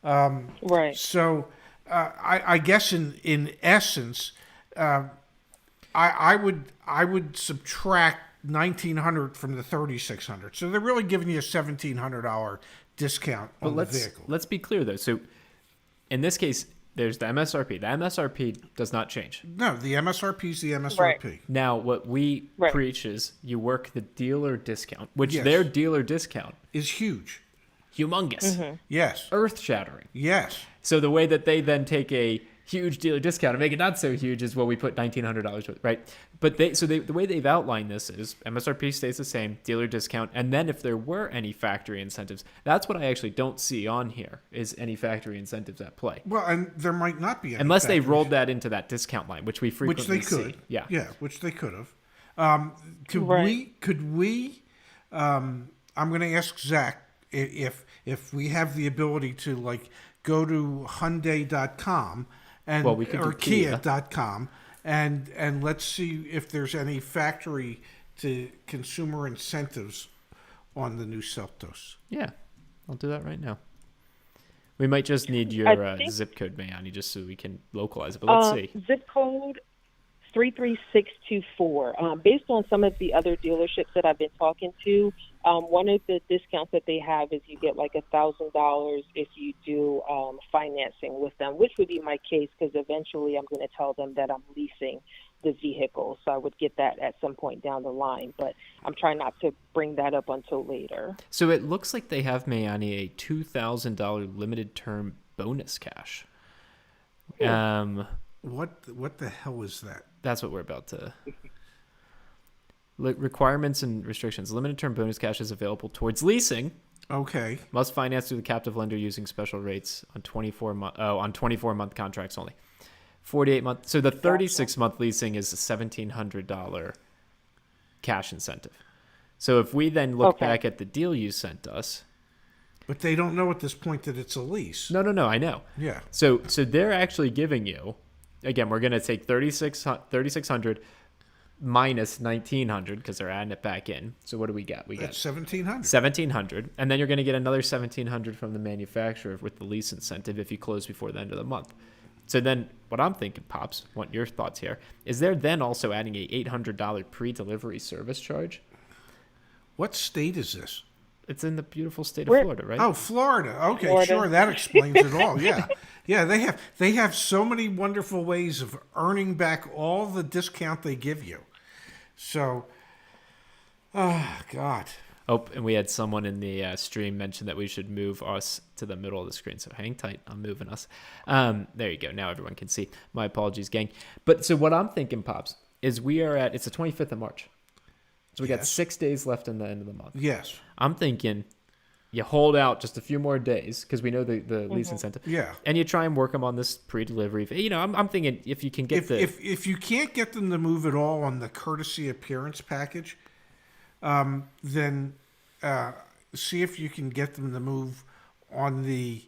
So I guess in essence, I would subtract $1,900 from the $3,600. So they're really giving you a $1,700 discount on the vehicle. Let's be clear though. So in this case, there's the MSRP. The MSRP does not change. No, the MSRP is the MSRP. Right. Now, what we preach is you work the dealer discount, which their dealer discount is huge. Humongous. Yes. Earth-shattering. Yes. So the way that they then take a huge dealer discount and make it not so huge is what we put $1,900 with, right? But the way they've outlined this is MSRP stays the same, dealer discount, and then if there were any factory incentives, that's what I actually don't see on here, is any factory incentives at play. Well, and there might not be any unless they rolled that into that discount line, which we frequently see. Which they could. Yeah. Yeah, which they could have. Could we I'm going to ask Zach if we have the ability to go to Hyundai.com and we could or do Kia. Kia.com and let's see if there's any factory to consumer incentives on the new Seltos. Yeah, I'll do that right now. We might just need your zip code, Mayani, just so we can localize it. But let's see. Zip code 33624. Based on some of the other dealerships that I've been talking to, one of the discounts that they have is you get $1,000 if you do financing with them, which would be my case because eventually I'm going to tell them that I'm leasing the vehicle. So I would get that at some point down the line, but I'm trying not to bring that up until later. So it looks like they have, Mayani, a $2,000 limited term bonus cash. What the hell is that? That's what we're about to... Requirements and restrictions. Limited term bonus cash is available towards leasing. Okay. Must finance through the captive lender using special rates on 24-month contracts only. 48-month. So the 36-month leasing is a $1,700 cash incentive. So if we then look back at the deal you sent us, but they don't know at this point that it's a lease. No, I know. Yeah. So they're actually giving you, again, we're going to take 3,600 minus 1,900 because they're adding it back in. So what do we got? We got 1,700. 1,700, and then you're going to get another 1,700 from the manufacturer with the lease incentive if you close before the end of the month. So then what I'm thinking, Pops, want your thoughts here, is they're then also adding a $800 pre-delivery service charge. What state is this? It's in the beautiful state of Florida, right? Oh, Florida. Okay, sure. That explains it all. Yeah. Yeah, they have so many wonderful ways of earning back all the discount they give you. So, oh, God. Oh, and we had someone in the stream mention that we should move us to the middle of the screen. So hang tight. I'm moving us. There you go. Now everyone can see. My apologies, gang. But so what I'm thinking, Pops, is it's the 25th of March. So we got 6 days left in the end of the month. Yes. I'm thinking you hold out just a few more days because we know the lease incentive. Yeah. And you try and work them on this pre-delivery. You know, I'm thinking if you can get if you can't get them to move at all on the courtesy appearance package, then see if you can get them to move on the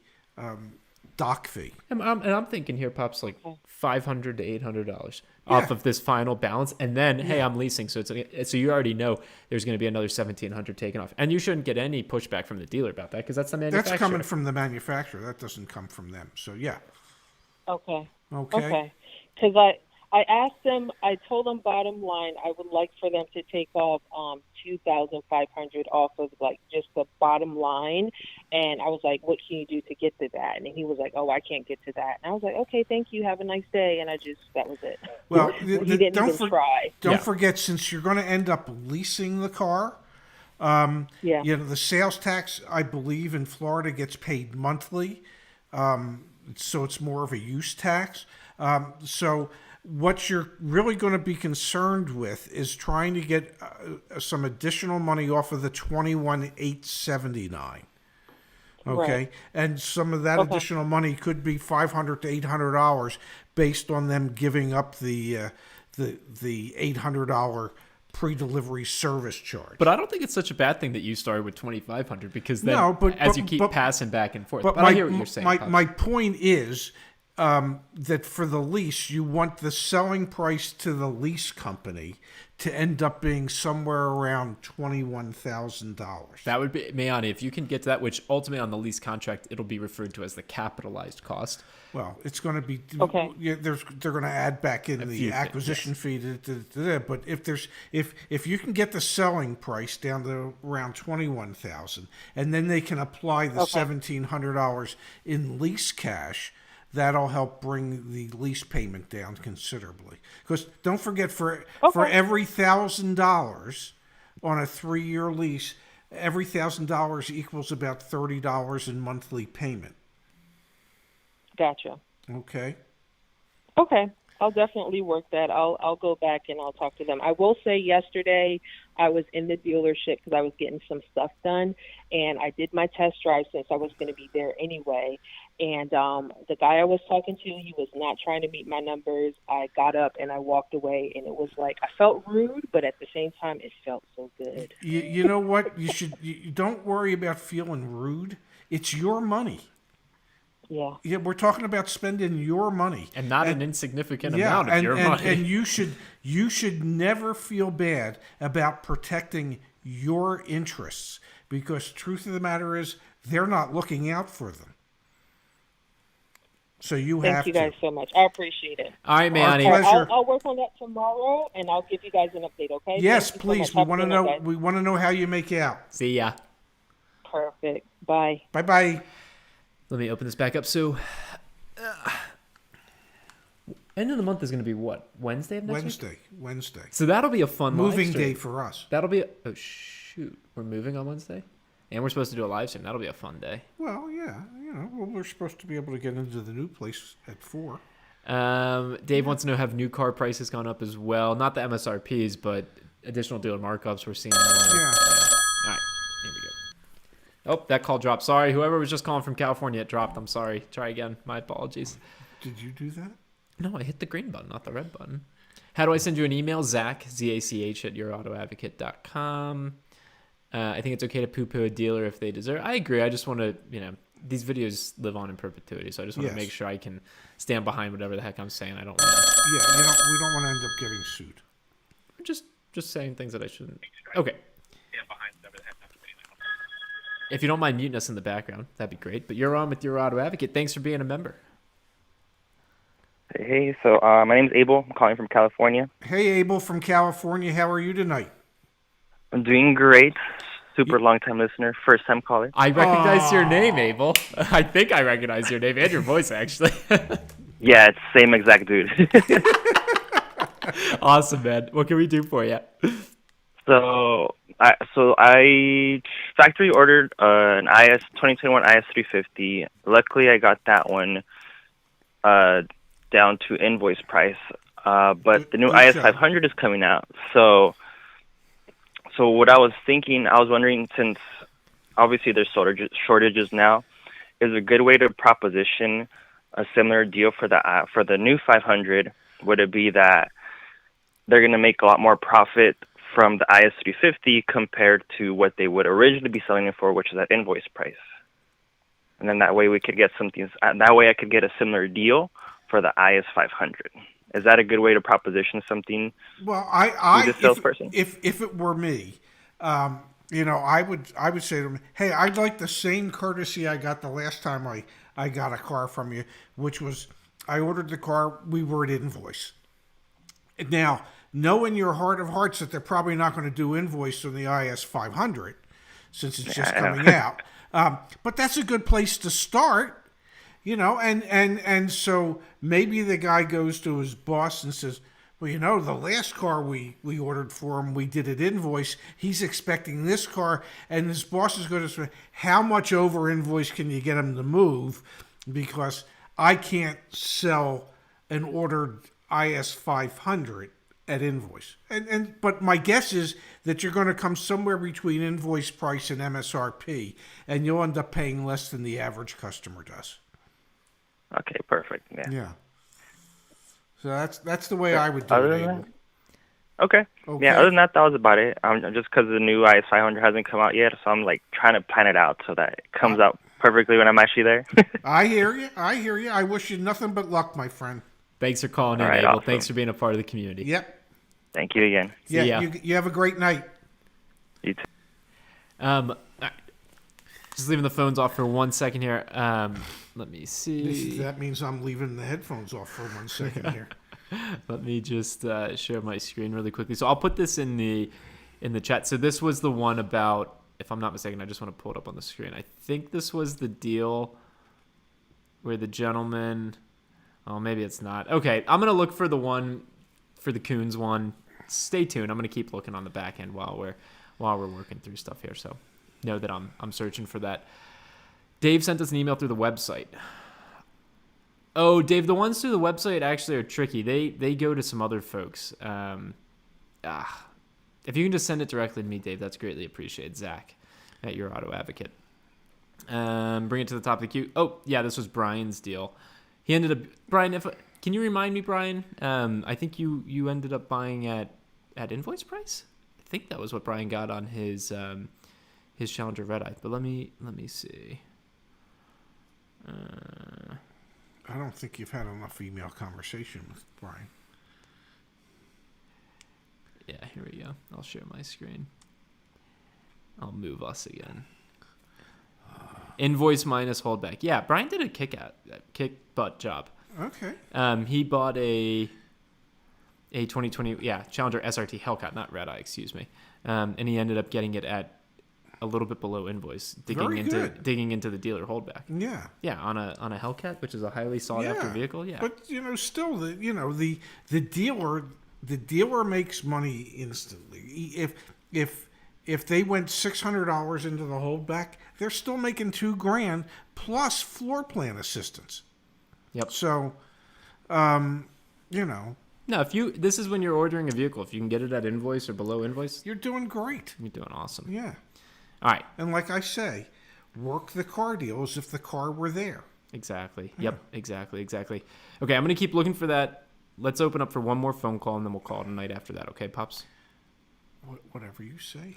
dock fee. and I'm thinking here, Pops, like $500 to $800 off of this final balance, and then hey, I'm leasing, so so you already know there's going to be another $1,700 taken off, and you shouldn't get any pushback from the dealer about that because that's the manufacturer. That's coming from the manufacturer. That doesn't come from them. So yeah. Okay. Okay. Because I asked them, I told them bottom line, I would like for them to take off $2,500 off of like just the bottom line, and I was like, what can you do to get to that? And he was like, oh, I can't get to that. And I was like, okay, thank you, have a nice day, and that was it. Well, he didn't even try. Don't forget, since you're going to end up leasing the car, you know, the sales tax, I believe, in Florida gets paid monthly, so it's more of a use tax. So what you're really going to be concerned with is trying to get some additional money off of the $21,879. Okay, Right. and some of that additional money could be $500 to $800 based on them giving up the $800 pre-delivery service charge. But I don't think it's such a bad thing that you started with $2,500 because then you keep passing back and forth. But I hear what you're saying. My point is that for the lease, you want the selling price to the lease company to end up being somewhere around $21,000. That would be, Mayani, if you can get to that, which ultimately on the lease contract, it'll be referred to as the capitalized cost. Well, it's going to be Okay. Yeah, they're going to add back in the few acquisition fee. But if you can get the selling price down to around $21,000, and then they can apply the $1,700 in lease cash, that'll help bring the lease payment down considerably. Because don't forget, for every $1,000 on a 3-year lease, every $1,000 equals about $30 in monthly payment. Gotcha. Okay. Okay. I'll definitely work that. I'll go back and I'll talk to them. I will say yesterday I was in the dealership because I was getting some stuff done, and I did my test drive since I was going to be there anyway. And the guy I was talking to, he was not trying to meet my numbers. I got up and I walked away, and it was like I felt rude, but at the same time, it felt so good. You know what? You don't worry about feeling rude. It's your money. Yeah. Yeah, we're talking about spending your money, And not an insignificant amount of your money. And you should never feel bad about protecting your interests, because truth of the matter is they're not looking out for them. So you have Thank you to. guys so much. I appreciate it. All right, Mayani. Our pleasure. I'll work on that tomorrow, and I'll give you guys an update. Okay? Yes, Thank you so please. much. We Have a want to good know. one, guys. We want to know how you make out. See ya. Perfect. Bye. Bye bye. Let me open this back up. So, end of the month is going to be what? Wednesday of next week? Wednesday. So that'll be a fun Moving live stream. day for us. That'll be oh shoot, we're moving on Wednesday, and we're supposed to do a live stream. That'll be a fun day. Well, yeah. We're supposed to be able to get into the new place at 4. Dave wants to know, have new car prices gone up as well? Not the MSRPs, but additional dealer markups. We're seeing more. Yeah. All right, here we go. Oh, that call dropped. Sorry, whoever was just calling from California, it dropped. I'm sorry. Try again. My apologies. Did you do that? No, I hit the green button, not the red button. How do I send you an email? Zach, Z-A-C-H, at yourautoadvocate.com. I think it's okay to poo-poo a dealer if they deserve. I agree. I just want to, these videos live on in perpetuity, so I just want to make sure I can stand behind whatever the heck I'm saying. I don't want to. Yeah, we don't want to end up getting sued. Just saying things that I shouldn't. Okay. If you don't mind muting us in the background, that'd be great. But you're on with Your Auto Advocate. Thanks for being a member. Hey, so my name's Abel. I'm calling from California. Hey, Abel from California. How are you tonight? I'm doing great. Super long-time listener, first-time caller. I recognize your name, Abel. I think I recognize your name and your voice, actually. Yeah, it's same exact dude. Awesome, man. What can we do for you? So I factory ordered an 2021 IS 350. Luckily, I got that one down to invoice price. But the new IS 500 is coming out. So what I was thinking, I was wondering, since obviously there's shortages now. Is a good way to proposition a similar deal for the new 500? Would it be that they're going to make a lot more profit from the IS350 compared to what they would originally be selling it for, which is at invoice price? And then that way we could get something. That way I could get a similar deal for the IS500. Is that a good way to proposition something? Well, to the salesperson? if it were me, I would say to them, hey, I'd like the same courtesy I got the last time I got a car from you, which was I ordered the car, we were at invoice. Now, know in your heart of hearts that they're probably not going to do invoice on the IS500 since it's just coming out. But that's a good place to start, and so maybe the guy goes to his boss and says, well, the last car we ordered for him, we did it invoice. He's expecting this car, and his boss is going to say, how much over invoice can you get him to move? Because I can't sell an ordered IS500 at invoice. But my guess is that you're going to come somewhere between invoice price and MSRP, and you'll end up paying less than the average customer does. Okay, perfect. Yeah. Yeah. So that's the way I would do it, Abel. Okay. Yeah, other than that was about it. Just because the new IS500 hasn't come out yet, so I'm like trying to plan it out so that it comes out perfectly when I'm actually there. I hear you. I wish you nothing but luck, my friend. Thanks for calling in, right, Abel. awesome. Thanks for being a part of the community. Yep. Thank you again. Yeah. See ya. You have a great night. You too. Just leaving the phones off for 1 second here. Let me see. That means I'm leaving the headphones off for 1 second here. Let me just share my screen really quickly. So I'll put this in the chat. So this was the one about, if I'm not mistaken, I just want to pull it up on the screen. I think this was the deal where the gentleman. Oh, maybe it's not. Okay, I'm gonna look for the one for the Coons one. Stay tuned. I'm gonna keep looking on the back end while we're working through stuff here. So know that I'm searching for that. Dave sent us an email through the website. Oh, Dave, the ones through the website actually are tricky. They go to some other folks. If you can just send it directly to me, Dave, that's greatly appreciated. Zach at Your Auto Advocate. Bring it to the top of the queue. Oh, yeah, this was Brian's deal. He ended up, Brian, can you remind me, Brian? I think you ended up buying at invoice price. I think that was what Brian got on his Challenger Red Eye. But let me see. I don't think you've had enough email conversation with Brian. Yeah, here we go. I'll share my screen. I'll move us again. Invoice minus holdback. Yeah, Brian did a kick butt job. Okay. He bought a 2020 Challenger SRT Hellcat, not Red Eye, excuse me. And he ended up getting it at a little bit below invoice, digging into the dealer holdback. Yeah. Yeah, on a Hellcat, which is a highly sought after vehicle. Yeah. But still the dealer makes money instantly. If they went $600 into the holdback, they're still making $2,000 plus floor plan assistance. Yep. So, No, this is when you're ordering a vehicle. If you can get it at invoice or below invoice, you're doing great. You're doing awesome. Yeah. All right. And like I say, work the car deal as if the car were there. Exactly. Yeah. Yep. Exactly. Okay, I'm going to keep looking for that. Let's open up for one more phone call, and then we'll call it a night after that. Okay, Pops? Whatever you say.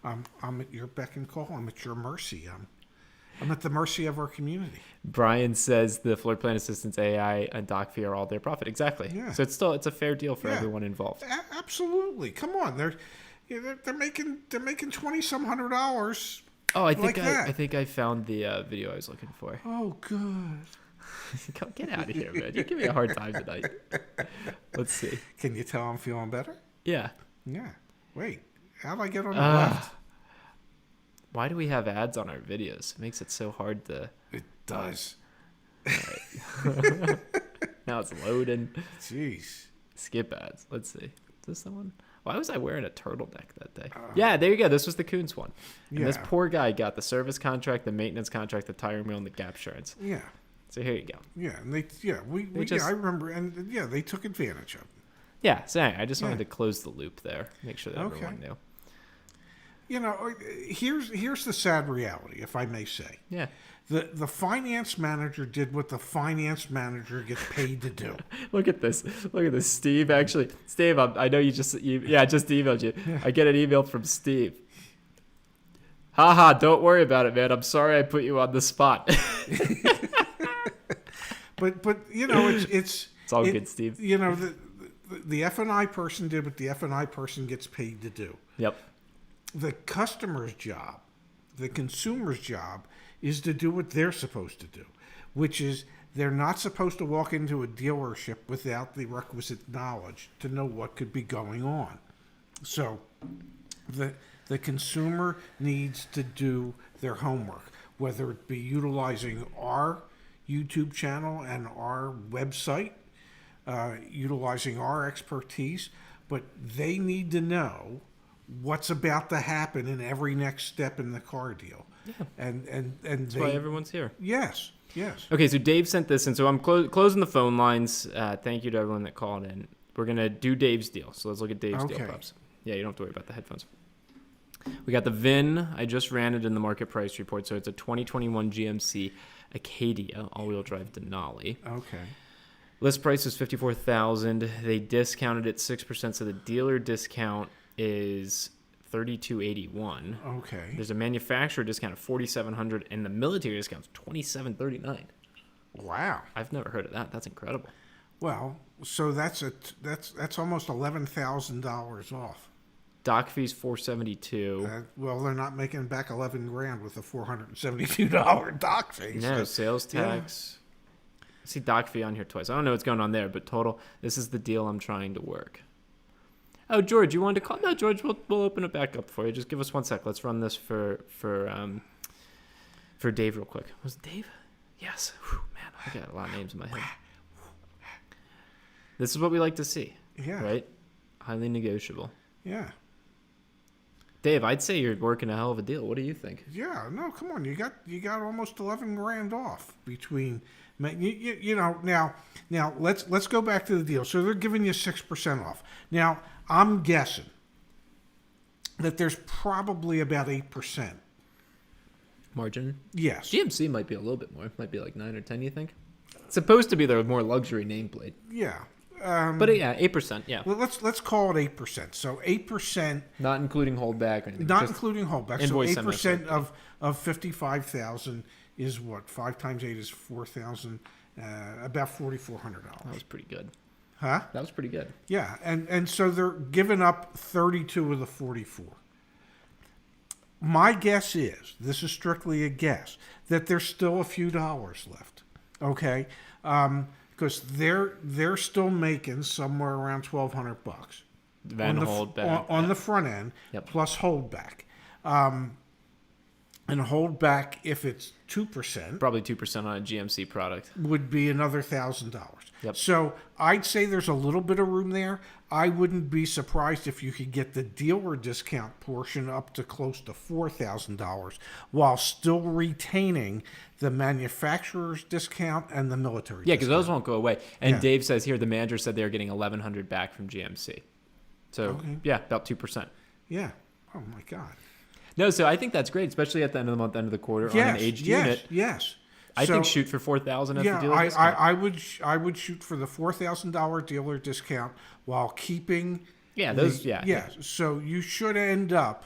I'm at your beck and call. I'm at your mercy. I'm at the mercy of our community. Brian says the floor plan assistance, AI, and doc fee are all their profit. Exactly. Yeah. So it's a fair deal for everyone involved. Absolutely. Come on, they're making $2,000-some. Oh, I think I found the video I was looking for. Oh, good. Get out of here, man. You give me a hard time tonight. Let's see. Can you tell I'm feeling better? Yeah. Yeah. Wait. How do I get on the left? Why do we have ads on our videos? It makes it so hard to... It does. All right. Now it's loading. Jeez. Skip ads. Let's see. Is this the one? Why was I wearing a turtleneck that day? Yeah, there you go. This was the Coons one. And this poor guy got the service contract, the maintenance contract, the tire wheel, and the gap insurance. Yeah. So here you go. Yeah, and I remember, and they took advantage of it. Yeah, so I just wanted to close the loop there, make sure that everyone knew. here's the sad reality, if I may say. Yeah. The finance manager did what the finance manager gets paid to do. Look at this. Look at this. Steve, actually. Steve, I know you just emailed you. Yeah. I get an email from Steve. Haha, don't worry about it, man. I'm sorry I put you on the spot. but it's all good, Steve. The F&I person did what the F&I person gets paid to do. Yep. The customer's job, the consumer's job, is to do what they're supposed to do, which is they're not supposed to walk into a dealership without the requisite knowledge to know what could be going on. So the consumer needs to do their homework, whether it be utilizing our YouTube channel and our website, utilizing our expertise, but they need to know what's about to happen in every next step in the car deal. Yeah. And that's why everyone's here. Yes. Okay, so Dave sent this in, so I'm closing the phone lines. Thank you to everyone that called in. We're going to do Dave's deal, so let's look at Dave's deal props. Yeah, you don't have to worry about the headphones. We got the VIN. I just ran it in the market price report, so it's a 2021 GMC Acadia all-wheel drive Denali. Okay. List price is $54,000. They discounted it 6%, so the dealer discount is $3,281. Okay. There's a manufacturer discount of $4,700, and the military discount is $2,739. Wow. I've never heard of that. That's incredible. Well, so that's almost $11,000 off. Doc fees $472. Well, they're not making back $11,000 with a $472 doc fee. No, so, sales tax. Yeah. I see doc fee on here twice. I don't know what's going on there, but total. This is the deal I'm trying to work. Oh, George, you wanted to call? No, George, we'll open it back up for you. Just give us 1 sec. Let's run this for Dave real quick. Was it Dave? Yes. Whew, man, I got a lot of names in my head. This is what we like to see. Yeah. Right? Highly negotiable. Yeah. Dave, I'd say you're working a hell of a deal. What do you think? Yeah. No, come on. You got almost $11,000 off between. Now let's go back to the deal. So they're giving you 6% off. Now I'm guessing that there's probably about 8% margin. Yes. GMC might be a little bit more. It might be like 9 or 10. You think? It's supposed to be their more luxury nameplate. Yeah. But yeah, 8%. Yeah. Well, let's call it 8%. So 8%, not including holdback. Or anything, not including holdback. So 8% of 55,000 is what? 5 times 8 is 4,000. About $4,400. That was pretty good. Huh? That was pretty good. Yeah, and so they're giving up 32 of the 44. My guess is, this is strictly a guess, that there's still a few dollars left. Okay. Because they're still making somewhere around $1,200 on the front end, yep. Plus holdback, and holdback if it's 2%, probably 2% on a GMC product would be another $1,000. Yep. So I'd say there's a little bit of room there. I wouldn't be surprised if you could get the dealer discount portion up to close to $4,000 while still retaining the manufacturer's discount and the military discount. Yeah, because those won't go away. And yeah. Dave says here the manager said they were getting $1,100 back from GMC. So, okay. Yeah, about 2%. Yeah. Oh, my God. No, so I think that's great, especially at the end of the month, end of the quarter, yes, on an aged unit. Yes. I think shoot for $4,000 at the dealer discount. I would shoot for the $4,000 dealer discount while keeping. Yeah, those. Yeah. So you should end up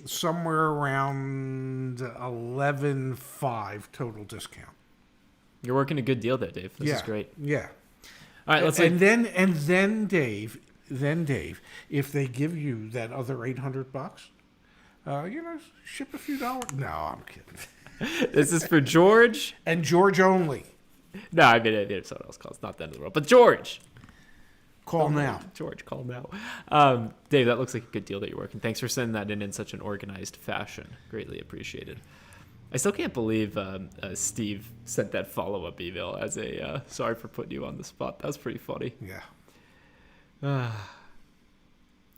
somewhere around 11.5 total discount. You're working a good deal there, Dave. This is great. Yeah. All right, let's. Then Dave, if they give you that other $800, ship a few dollars. No, I'm kidding. This is for George. And George only. No, I mean, if someone else calls, not the end of the world. But George. Call now. George, call now. Dave, that looks like a good deal that you're working. Thanks for sending that in such an organized fashion. Greatly appreciated. I still can't believe Steve sent that follow-up email as a sorry for putting you on the spot. That was pretty funny. Yeah.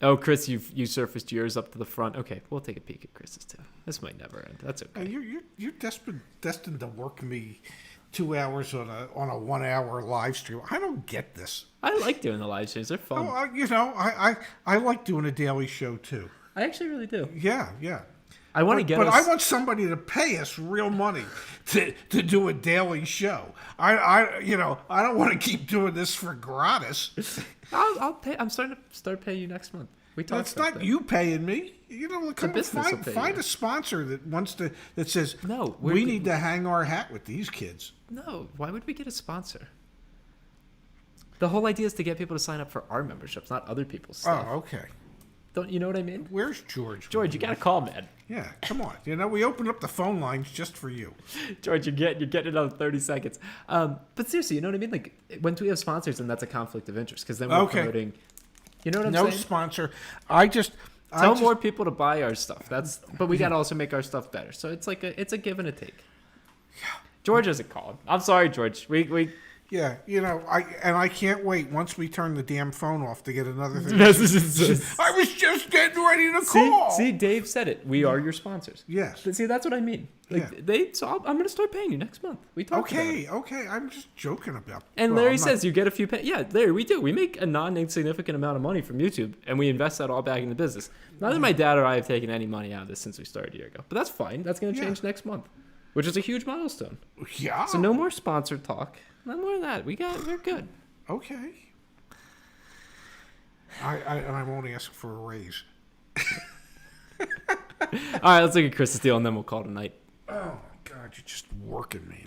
Oh, Chris, you surfaced yours up to the front. Okay, we'll take a peek at Chris's too. This might never end. That's okay. You're destined to work me 2 hours on a 1 hour live stream. I don't get this. I like doing the live streams. They're fun. Oh, I like doing a daily show too. I actually really do. Yeah. I want to get But us. I want somebody to pay us real money to do a daily show. I don't want to keep doing this for gratis. I'll pay. I'm starting to paying you next month. We talked It's about not that. you paying me. Come on, business will pay find you. a sponsor that wants to that says No, we need to hang our hat with these kids. No, why would we get a sponsor? The whole idea is to get people to sign up for our memberships, not other people's stuff. Oh, okay. Don't you know what I mean? Where's George? George, you gotta call, man. Yeah, come on. We opened up the phone lines just for you. George, you're getting it on 30 seconds. But seriously, you know what I mean? Like when we have sponsors, then that's a conflict of interest because then we're Okay. promoting. You know what I'm No saying? sponsor. Tell more people to buy our stuff. But we gotta also make our stuff better. So it's like it's a give and a take. George isn't called. I'm sorry, George. We Yeah, I can't wait once we turn the damn phone off to get another thing. I was just getting ready to call. see, Dave said it. We are your sponsors. Yes. But see, that's what I mean. I'm gonna start paying you next month. We talked about it. Okay. I'm just joking about. And well, Larry I'm not- says you get a few. Yeah, Larry, we do. We make a non-insignificant amount of money from YouTube, and we invest that all back in the business. Neither my dad or I have taken any money out of this since we started a year ago. But that's fine. That's going to change next month, which is a huge milestone. Yeah. So no more sponsor talk. No more of that. We're good. Okay. I won't ask for a raise. All right, let's look at Chris's deal, and then we'll call it a night. Oh my God, you're just working me.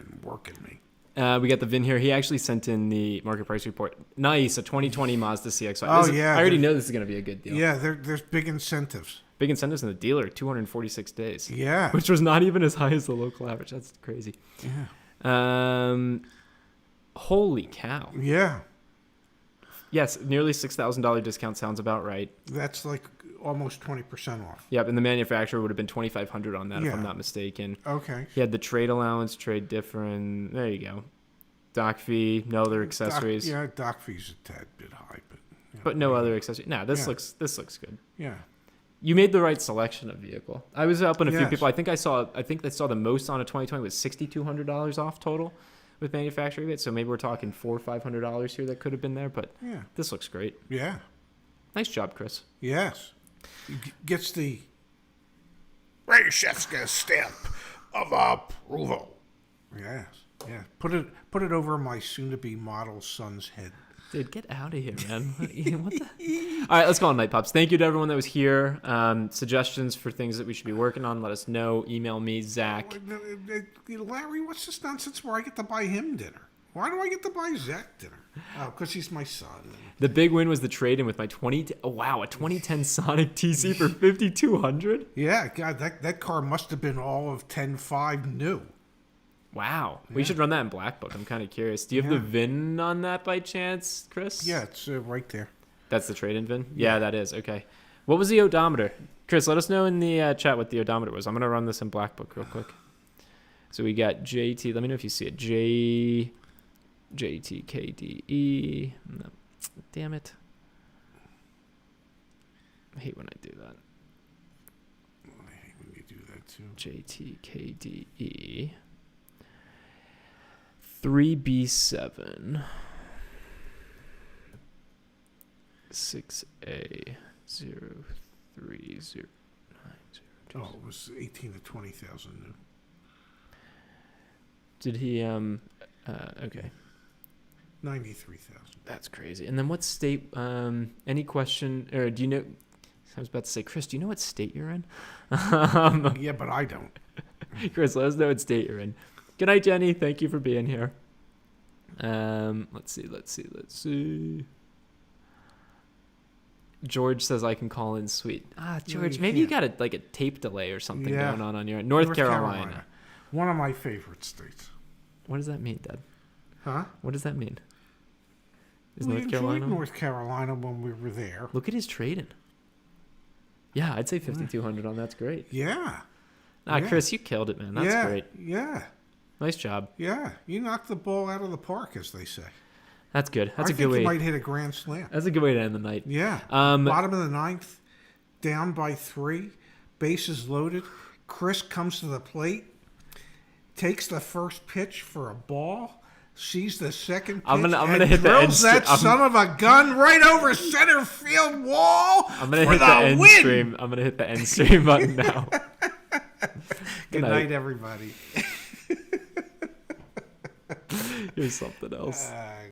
We got the VIN here. He actually sent in the market price report. Nice, a 2020 Mazda CX-5. Oh, yeah, I already know this is going to be a good deal. Yeah, there's big incentives. Big incentives in the dealer, 246 days. Yeah. Which was not even as high as the local average. That's crazy. Yeah. Holy cow. Yeah. Yes, nearly $6,000 discount sounds about right. That's like almost 20% off. Yep, and the manufacturer would have been $2,500 on that if I'm Yeah. not mistaken. Okay. He had the trade allowance, trade different. There you go. Dock fee, no other accessories. Dock fee's a tad bit high, but. But no other accessories. Nah, this Yeah. looks good. Yeah. You made the right selection of vehicle. I was up on a few Yes. people. I think they saw the most on a 2020 was $6,200 off total with manufacturing rebate. So maybe we're talking $400 or $500 here that could have been there. But Yeah. this looks great. Yeah. Nice job, Chris. Yes. Gets the Rayshevska stamp of approval. Yes. Yeah. Put it over my soon-to-be model son's head. Dude, get out of here, man. What the? All right, let's go on Night Pops. Thank you to everyone that was here. Suggestions for things that we should be working on, let us know. Email me, Zach. Larry, what's this nonsense where I get to buy him dinner? Why do I get to buy Zach dinner? Oh, because he's my son. The big win was the trade-in with my a 2010 Sonic TC for $5,200. Yeah, God, that car must have been all of 10.5 new. Wow. We should run that in Black Book. I'm kind of curious. Do you have the VIN on that by chance, Chris? Yeah, it's right there. That's the trade-in VIN? Yeah, that is. Okay. What was the odometer? Chris, let us know in the chat what the odometer was. I'm going to run this in Black Book real quick. So we got JT. Let me know if you see it. JTKDE. No. Damn it. I hate when I do that. I hate when you do that too. JTKDE. 3B7 6A 03090. Oh, it was 18 to 20,000 new. Did he okay. 93,000. That's crazy. And then what state any question or do you know I was about to say, Chris, do you know what state you're in? Yeah, but I don't. Chris, let us know what state you're in. Good night, Jenny. Thank you for being here. Let's see. George says I can call in. Sweet. George, you maybe you can't. got a tape delay or something Yeah. going on your end. North Carolina. One of my favorite states. What does that mean, Dad? Huh? What does that mean? Is We North enjoyed Carolina? North Carolina when we were there. Look at his trading. Yeah, I'd say 5,200 on that's great. Yeah. Ah, Yeah. Chris, you killed it, man. That's yeah. great. Yeah. Nice job. Yeah. You knocked the ball out of the park, as they say. That's good. That's I a good think way. you might hit a grand slam. That's a good way to end the night. Yeah. Bottom of the ninth, down by 3, bases loaded. Chris comes to the plate, takes the first pitch for a ball, sees the second pitch I'm gonna and hit the drills end that son of a gun right over center field wall. I'm gonna for hit the end win. stream. I'm gonna hit the end stream button now. Good night, everybody. Here's something else.